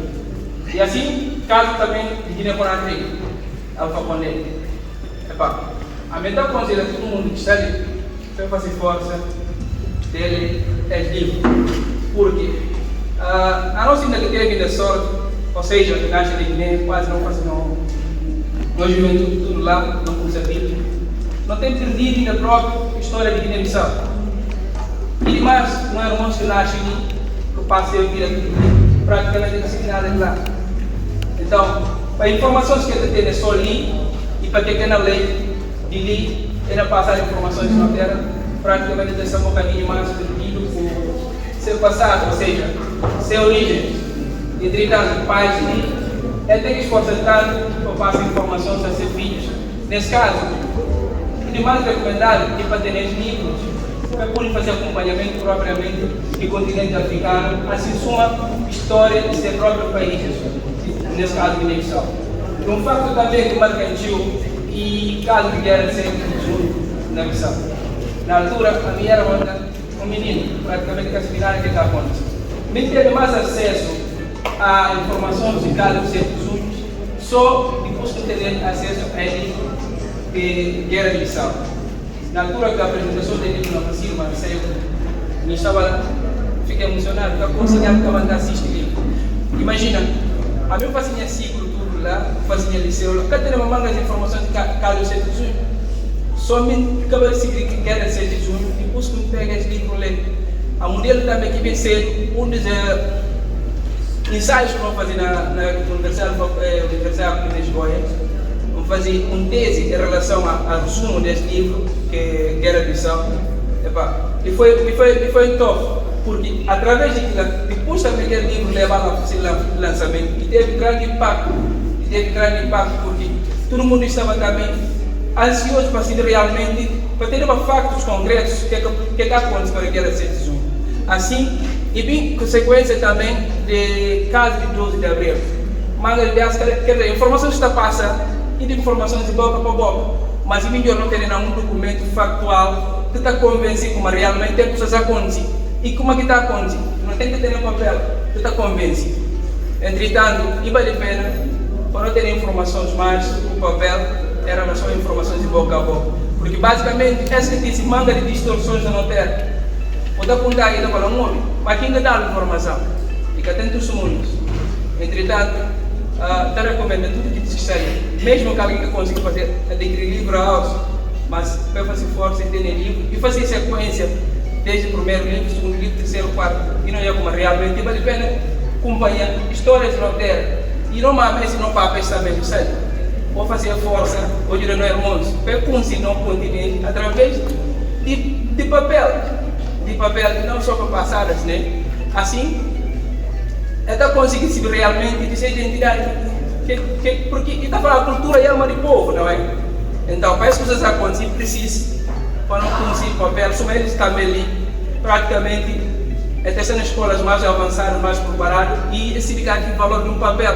E assim, caso também de Guiné-Conakry, Alpha Condé. A mental conselho todo mundo que está ali, vai fazer força dele é livre. Porque a nossa ainda teve da sorte, ou seja, a Caixa de Guiné quase não faz nós juventude tudo lá, não conseguimos. Não tem perdido ainda a própria história de Guiné-Bissau. E demais, não é um que nasce que passa a vida praticamente não sei nada de lá. Então, para informações que ele tem é só ali, e para que na lei de ali, ele passar informações na terra, praticamente dessa um bocadinho mais perdido por seu passado, ou seja, sua origem. E entretanto, pais ali, ele tem que esforçar tanto para passar informações a seus filhos. Nesse caso, o mais recomendado é para ter livros para poder fazer acompanhamento propriamente do continente africano, assim suma história de seu próprio país, nesse caso de Guiné-Bissau. Um facto também que marcantiu e caso de guerra de 7 de julho na Bissau. Na altura, a minha era um menino, praticamente que assimilaram que está acontecendo. Nem teve mais acesso a informações de caso de 7 de julho, só depois de ter acesso a ele de Guerra de Bissau. Na altura que a apresentação dele na Facilma saiu, eu estava, fiquei emocionado, porque eu conseguia que assistir livro. Imagina, a minha fazia ciclo tudo lá, fazia liceu lá, cadê uma manga de informações de caso 7 de junho? Somente acaba de seguir que Guerra de 7 de junho, depois que eu pego esse livro ler. A modelo também que vem ser um dos ensaios que vão fazer na Universidade de Lisboa. Vamos fazer uma tese em relação ao resumo desse livro, que é Guerra de Bissau. E foi top, porque através daquilo, depois também aquele livro levava ao lançamento, e teve grande impacto. Porque todo mundo estava também ansioso para ser realmente, para ter factos concretos que acontece para a Guerra de 7 de junho. Assim, e bem consequência também de caso de 12 de abril. Mas, quer dizer, a informação está passando, e de informações de boca para boca, mas melhor não ter nenhum documento factual tu está convencido como realmente é coisas acontecem. E como é que está acontecendo? Não tem que ter no papel, tu está convencido. Entretanto, e vale a pena, para não ter informações mais, o papel era só informações de boca a boca. Porque basicamente, essa que disse manga de distorções da notéria. Vou dar conta ainda para um homem, mas quem dá a informação? Fica atento aos mundos. Entretanto, te recomendo tudo que te sair. Mesmo que alguém consiga fazer, adquirir livro aos, mas vai fazer força em ter livro e fazer sequência, desde o primeiro livro, segundo livro, terceiro, quarto, e não é como realmente vale a pena acompanhar histórias de notéria. E normalmente não para pensamento, sabe? Vou fazer força, hoje não é irmãos, para conseguir não continuar através de papel. De papel, não só para passadas, né? Assim, até conseguir se realmente dizer identidade. Porque está falando a cultura é alma de povo, não é? Então, para as coisas acontecerem, precisa, para não conseguir papel, só eles também ali, praticamente, até sendo escolas mais avançadas, mais preparadas, e esse significado valor de um papel.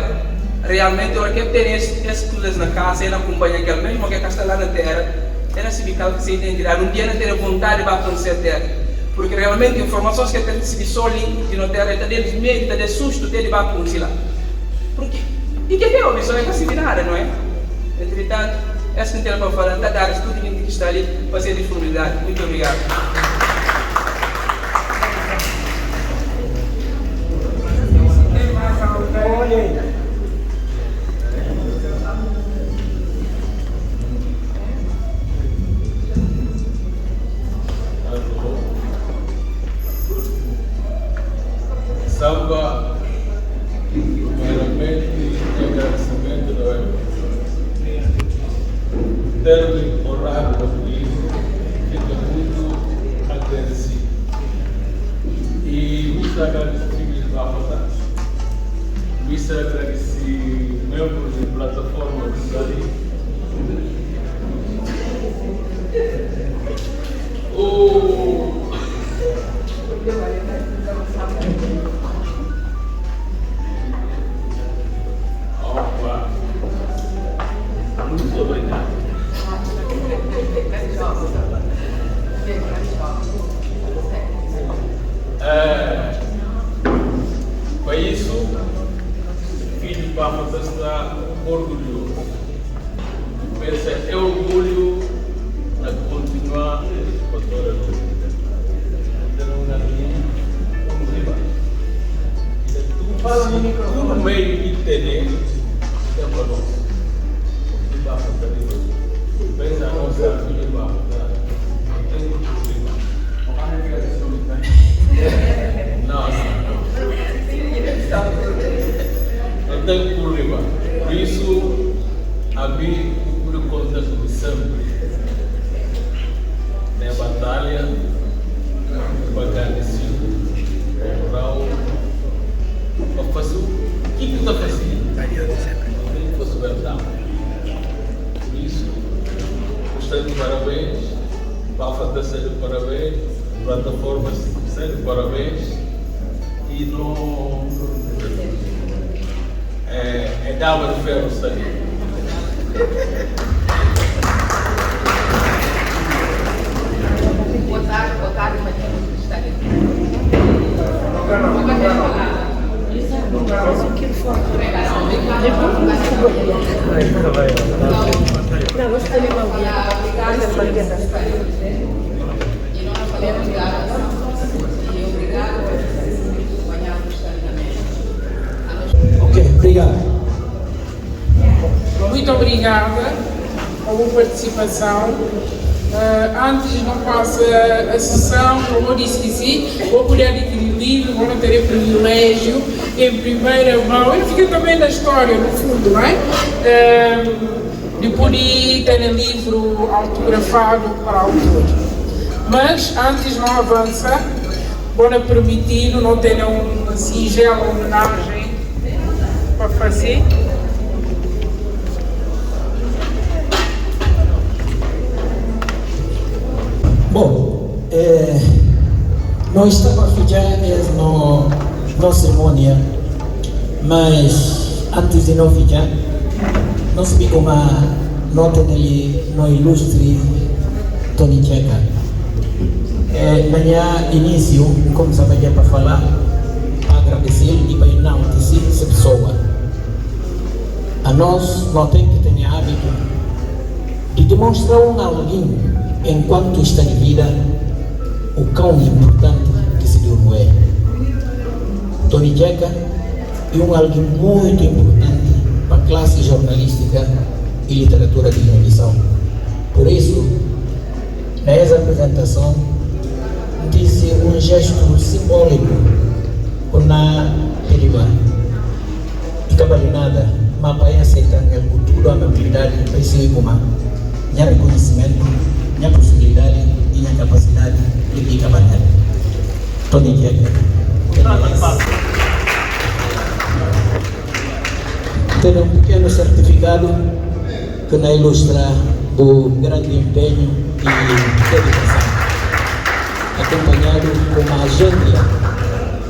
Realmente, eu quero ter essas coisas na casa, ele acompanha aquele mesmo que está lá na terra, era significado que se identidade, um dia não ter vontade de acontecer a terra. Porque realmente informações que tem recebido só ali de notéria, está de medo, está de susto, dele vai acontecer lá. Porque, e que é a opção é que se nada, não é? Entretanto, essa que não tem para falar, está a dar tudo que está ali para ser disponibilidade. Muito obrigado. Tem mais alguém? Salva, primeiramente, agradecimento da web. Ter-me honrado com isso, fico muito agradecido. E muito agradecido à vontade. Muito agradecido membros da plataforma que está ali. Opa! Muito obrigado. Para isso, o filho Bafas está orgulhoso. Pensa, é orgulho a continuar com toda a vida. No meio de internet, é para nós. O que vai fazer isso? Pensa a nossa vida, tem muito problema. Não. Não tem problema. Por isso, a mim, por conta de sempre, na batalha, agradecido, moral, para fazer o que está fazendo. Não tem que fazer verdade. Por isso, gostei de parabéns, Bafa da série parabéns, plataforma série parabéns, e não é dava de ferro série. Boa tarde, mas está aqui. Ok, obrigado. Muito obrigada pela participação. Antes não passa a sessão, como eu disse, vou poder adquirir livro, vou não ter o privilégio em primeira mão. Eu fico também na história, no fundo, não é? De poder ter um livro autografado para autor. Mas antes não avança, vou permitir, não ter uma singela homenagem para fazer. Bom, nós estamos já na cerimônia, mas antes de nós ficar, nós ficamos uma nota no ilustre Tony Checa. Na minha início, como estava aqui para falar, para agradecer e para não dizer essa pessoa. A nós não tem que ter hábito de demonstrar alguém, enquanto está em vida, o quão importante que se deu é. Tony Jeca é alguém muito importante para a classe jornalística e literatura de Guiné-Bissau. Por isso, nessa apresentação, disse um gesto simbólico na Periba. E cabalinada, mas para aceitar tudo a amabilidade, para ser como minha reconhecimento, minha possibilidade e minha capacidade de cabalhar. Tony Jeca. Tem um pequeno certificado que nos ilustra o grande empenho e dedicação, acompanhado com uma agenda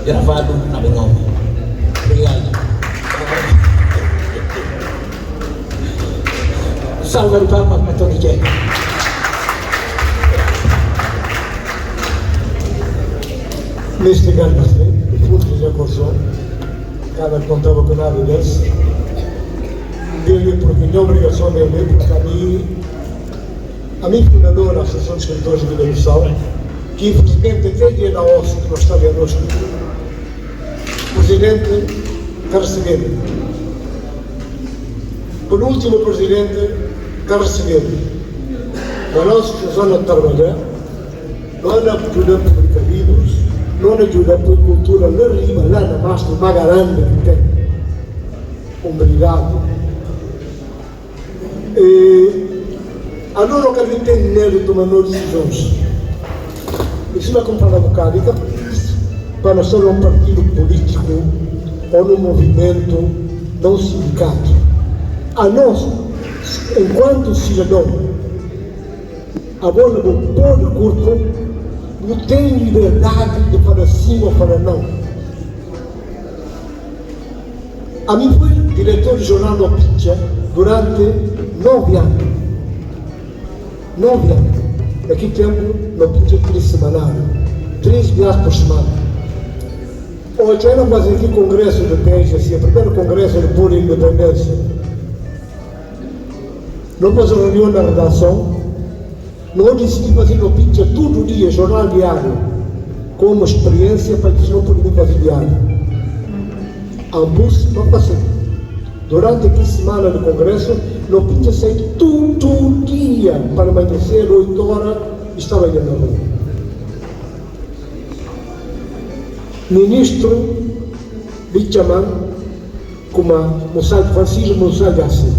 gravado na Benome. Obrigado. Salve o Papa para Tony Jeca. Neste ano, o fundo de acordo, cada contava com nada desse. Dele, porque minha obrigação é ler, porque a minha fundadora da Associação de Escritores de Guiné-Bissau, que infelizmente até dia da OSCE, que não está ali a nós, o presidente Carlos Segueiro. Por último, o presidente Carlos Segueiro. A nossa zona de trabalhar, não ajuda a publicar livros, não ajuda a pôr cultura na rima, lá na máscara, na garanda que tem. Obrigado. A nós não acreditamos nele tomando decisões. Isso não é como falar um bocado, para nós ser um partido político ou num movimento, não sindicato. A nós, enquanto cidadão, a bola do pôr de corpo, não tem liberdade de para sim ou para não. A mim fui diretor de jornal do Pincha durante 9 anos. 9 anos. Aqui temos no Pincha 3 semanário. 3 viagens por semana. Hoje eu não fazer aqui congresso de Pincha, assim, o primeiro congresso de pura independência. Não fazer reunião na redação. Não decidi fazer no Pincha todo dia, jornal diário, como experiência para que não podemos fazer diário. Ambos não passei. Durante aqui semana do congresso, no Pincha saí todo dia para amanhecer, 8 horas, estava indo na rua. Ministro Bichaman, como o site Francisco Monsal assim,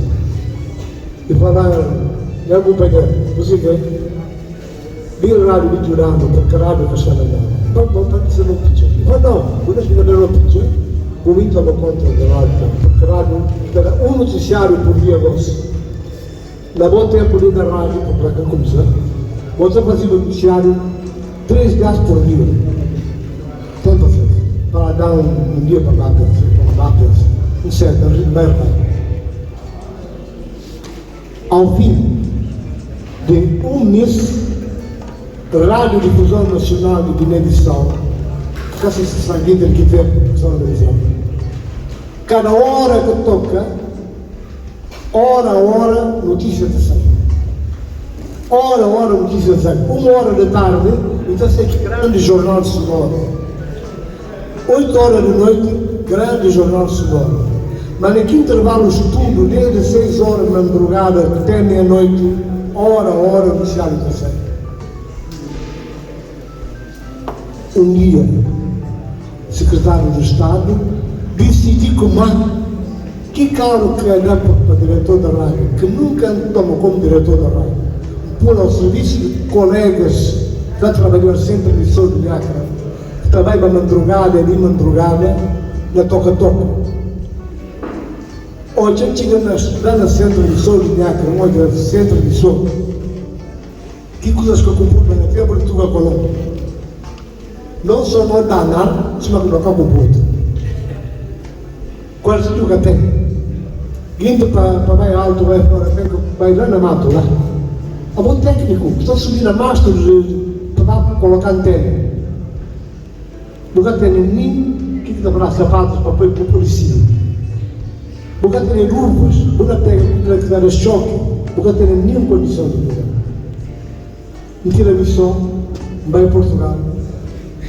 e falaram, já acompanhar, você vê, vi o rádio me tirando, porque o rádio está lá. Vamos dizer no Pincha. Mas não, quando a gente vai no Pincha, o muito estava contra o rádio, porque o rádio era um noticiário por dia voz. Na bom tempo ali na rádio, para cá começar, você fazia o noticiário 3 vezes por dia. Tanto assim, para dar um dia para lá, um certo, a gente vai rádio. Ao fim de um mês, Rádio Difusão Nacional de Guiné-Bissau, casi se sanguíneo que vem na televisão. Cada hora que toca, hora a hora, notícia de sair. Hora a hora, notícia de sair. 1 hora da tarde, então sei que grande jornal sonoro. 8 horas da noite, grande jornal sonoro. Mas naquele intervalo estudo, desde 6 horas na madrugada até meia-noite, hora a hora, noticiário de sair. Um dia, secretário de Estado, decidi que caro que é dar para diretor da rádio, que nunca toma como diretor da rádio, por ao serviço de colegas que trabalham sempre em emissor de Acre, que trabalham na madrugada, na toca-toca. Hoje eu tinha na centro de emissor de Acre, onde centro de emissor, que coisas que eu compro na febre de Tuga Colombo. Não só não dá nada, mas não dá com o outro. Quase tudo que tem. Indo para mais alto, vai fora, vai lá na mato lá. A bom técnico, está subindo a mastro para colocar antena. Nunca tem nem que te dá sapatos para pôr para a polícia. Nunca tem luvas, nunca tem que dar choque, nunca tem nenhuma condição de vida. Não tira a missão, vai em Portugal.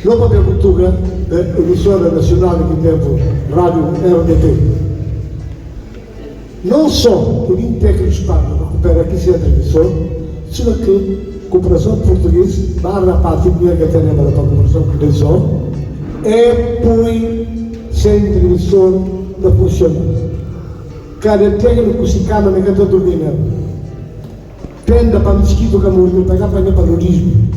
Não para ver Portugal, a emissora nacional que temos, Rádio RDP. Não só o link técnico Estado recupera aqui essa emissora, sino que a cooperação portuguesa, barra a parte de dinheiro que tem para a cooperação portuguesa, é por sem televisor não funciona. Cada técnico se cama na canta do dinheiro. Tenda para mosquito que a mulher pegar para paludismo.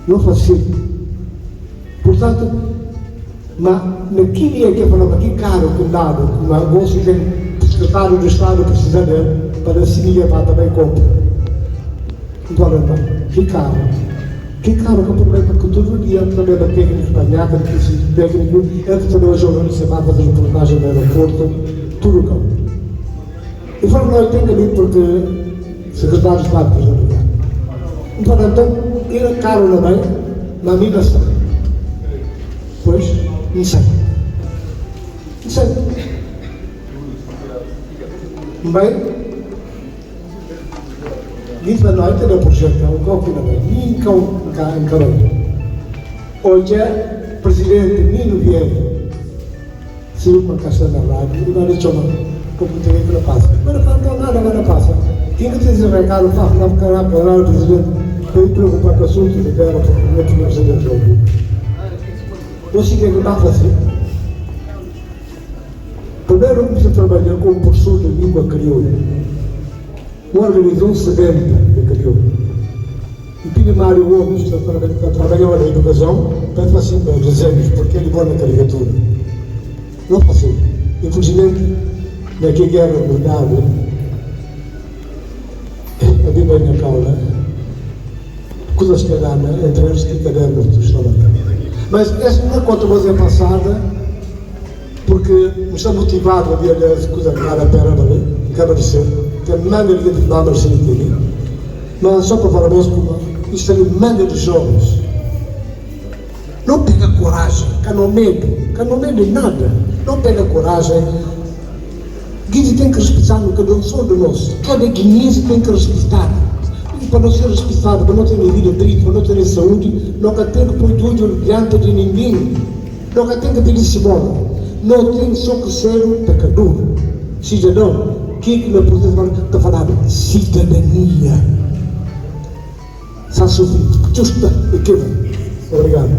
Não faz sentido. Portanto, mas naquele é que falava que caro que dado, mas você tem secretário do Estado precisa dele para se levar também compra. Então, que caro. Que caro que o problema é que todo dia também da técnica espanhada, que esse técnico é que também o jornalista vai fazer reportagem no aeroporto, tudo caro. E falo, não tem ali porque o secretário de Estado precisa levar. Então, ele é caro também, mas a minha está. Pois, não sei. Não sei. Bem, diz a nós que é o projeto, qual que não é? Nem encarou. Hoje, o presidente Nino Vieira saiu para a Caixa da Rádio e vai lhe chamar para o que não passa. Mas não passa. Quem que tem esse recado, faz na cara para o presidente, foi preocupar com o assunto de guerra, porque não tinha presidente jogo. Você quer que não faça? Primeiro comecei a trabalhar com o professor de língua crioula. Uma organização sedenta de crioula. E tinha Mário Gomes, que trabalhava na educação, para fazer desenhos, porque ele vai na caricatura. Não passei. Infelizmente, naquela guerra mudada, a Bíblia na caula, coisas que dá entre eles que cadernos do Estado. Mas essa não é conta você passada, porque não está motivado a ver as coisas nada para ali, acaba de ser, que é manga de nada sem entender. Mas só para falar mesmo, isto é manga de jovens. Não pega coragem, que não medo de nada. Não pega coragem. Guido tem que respeitar no cada um de nós. Cada guinense tem que respeitar. E para não ser respeitado, para não ter vida triste, para não ter saúde, nunca tem que pôr tudo diante de ninguém. Nunca tem que pedir embora. Não tem só que ser um pecador. Cidadão, que não pode estar falando? Cidadania. Está sofrido. Justa e que. Obrigado.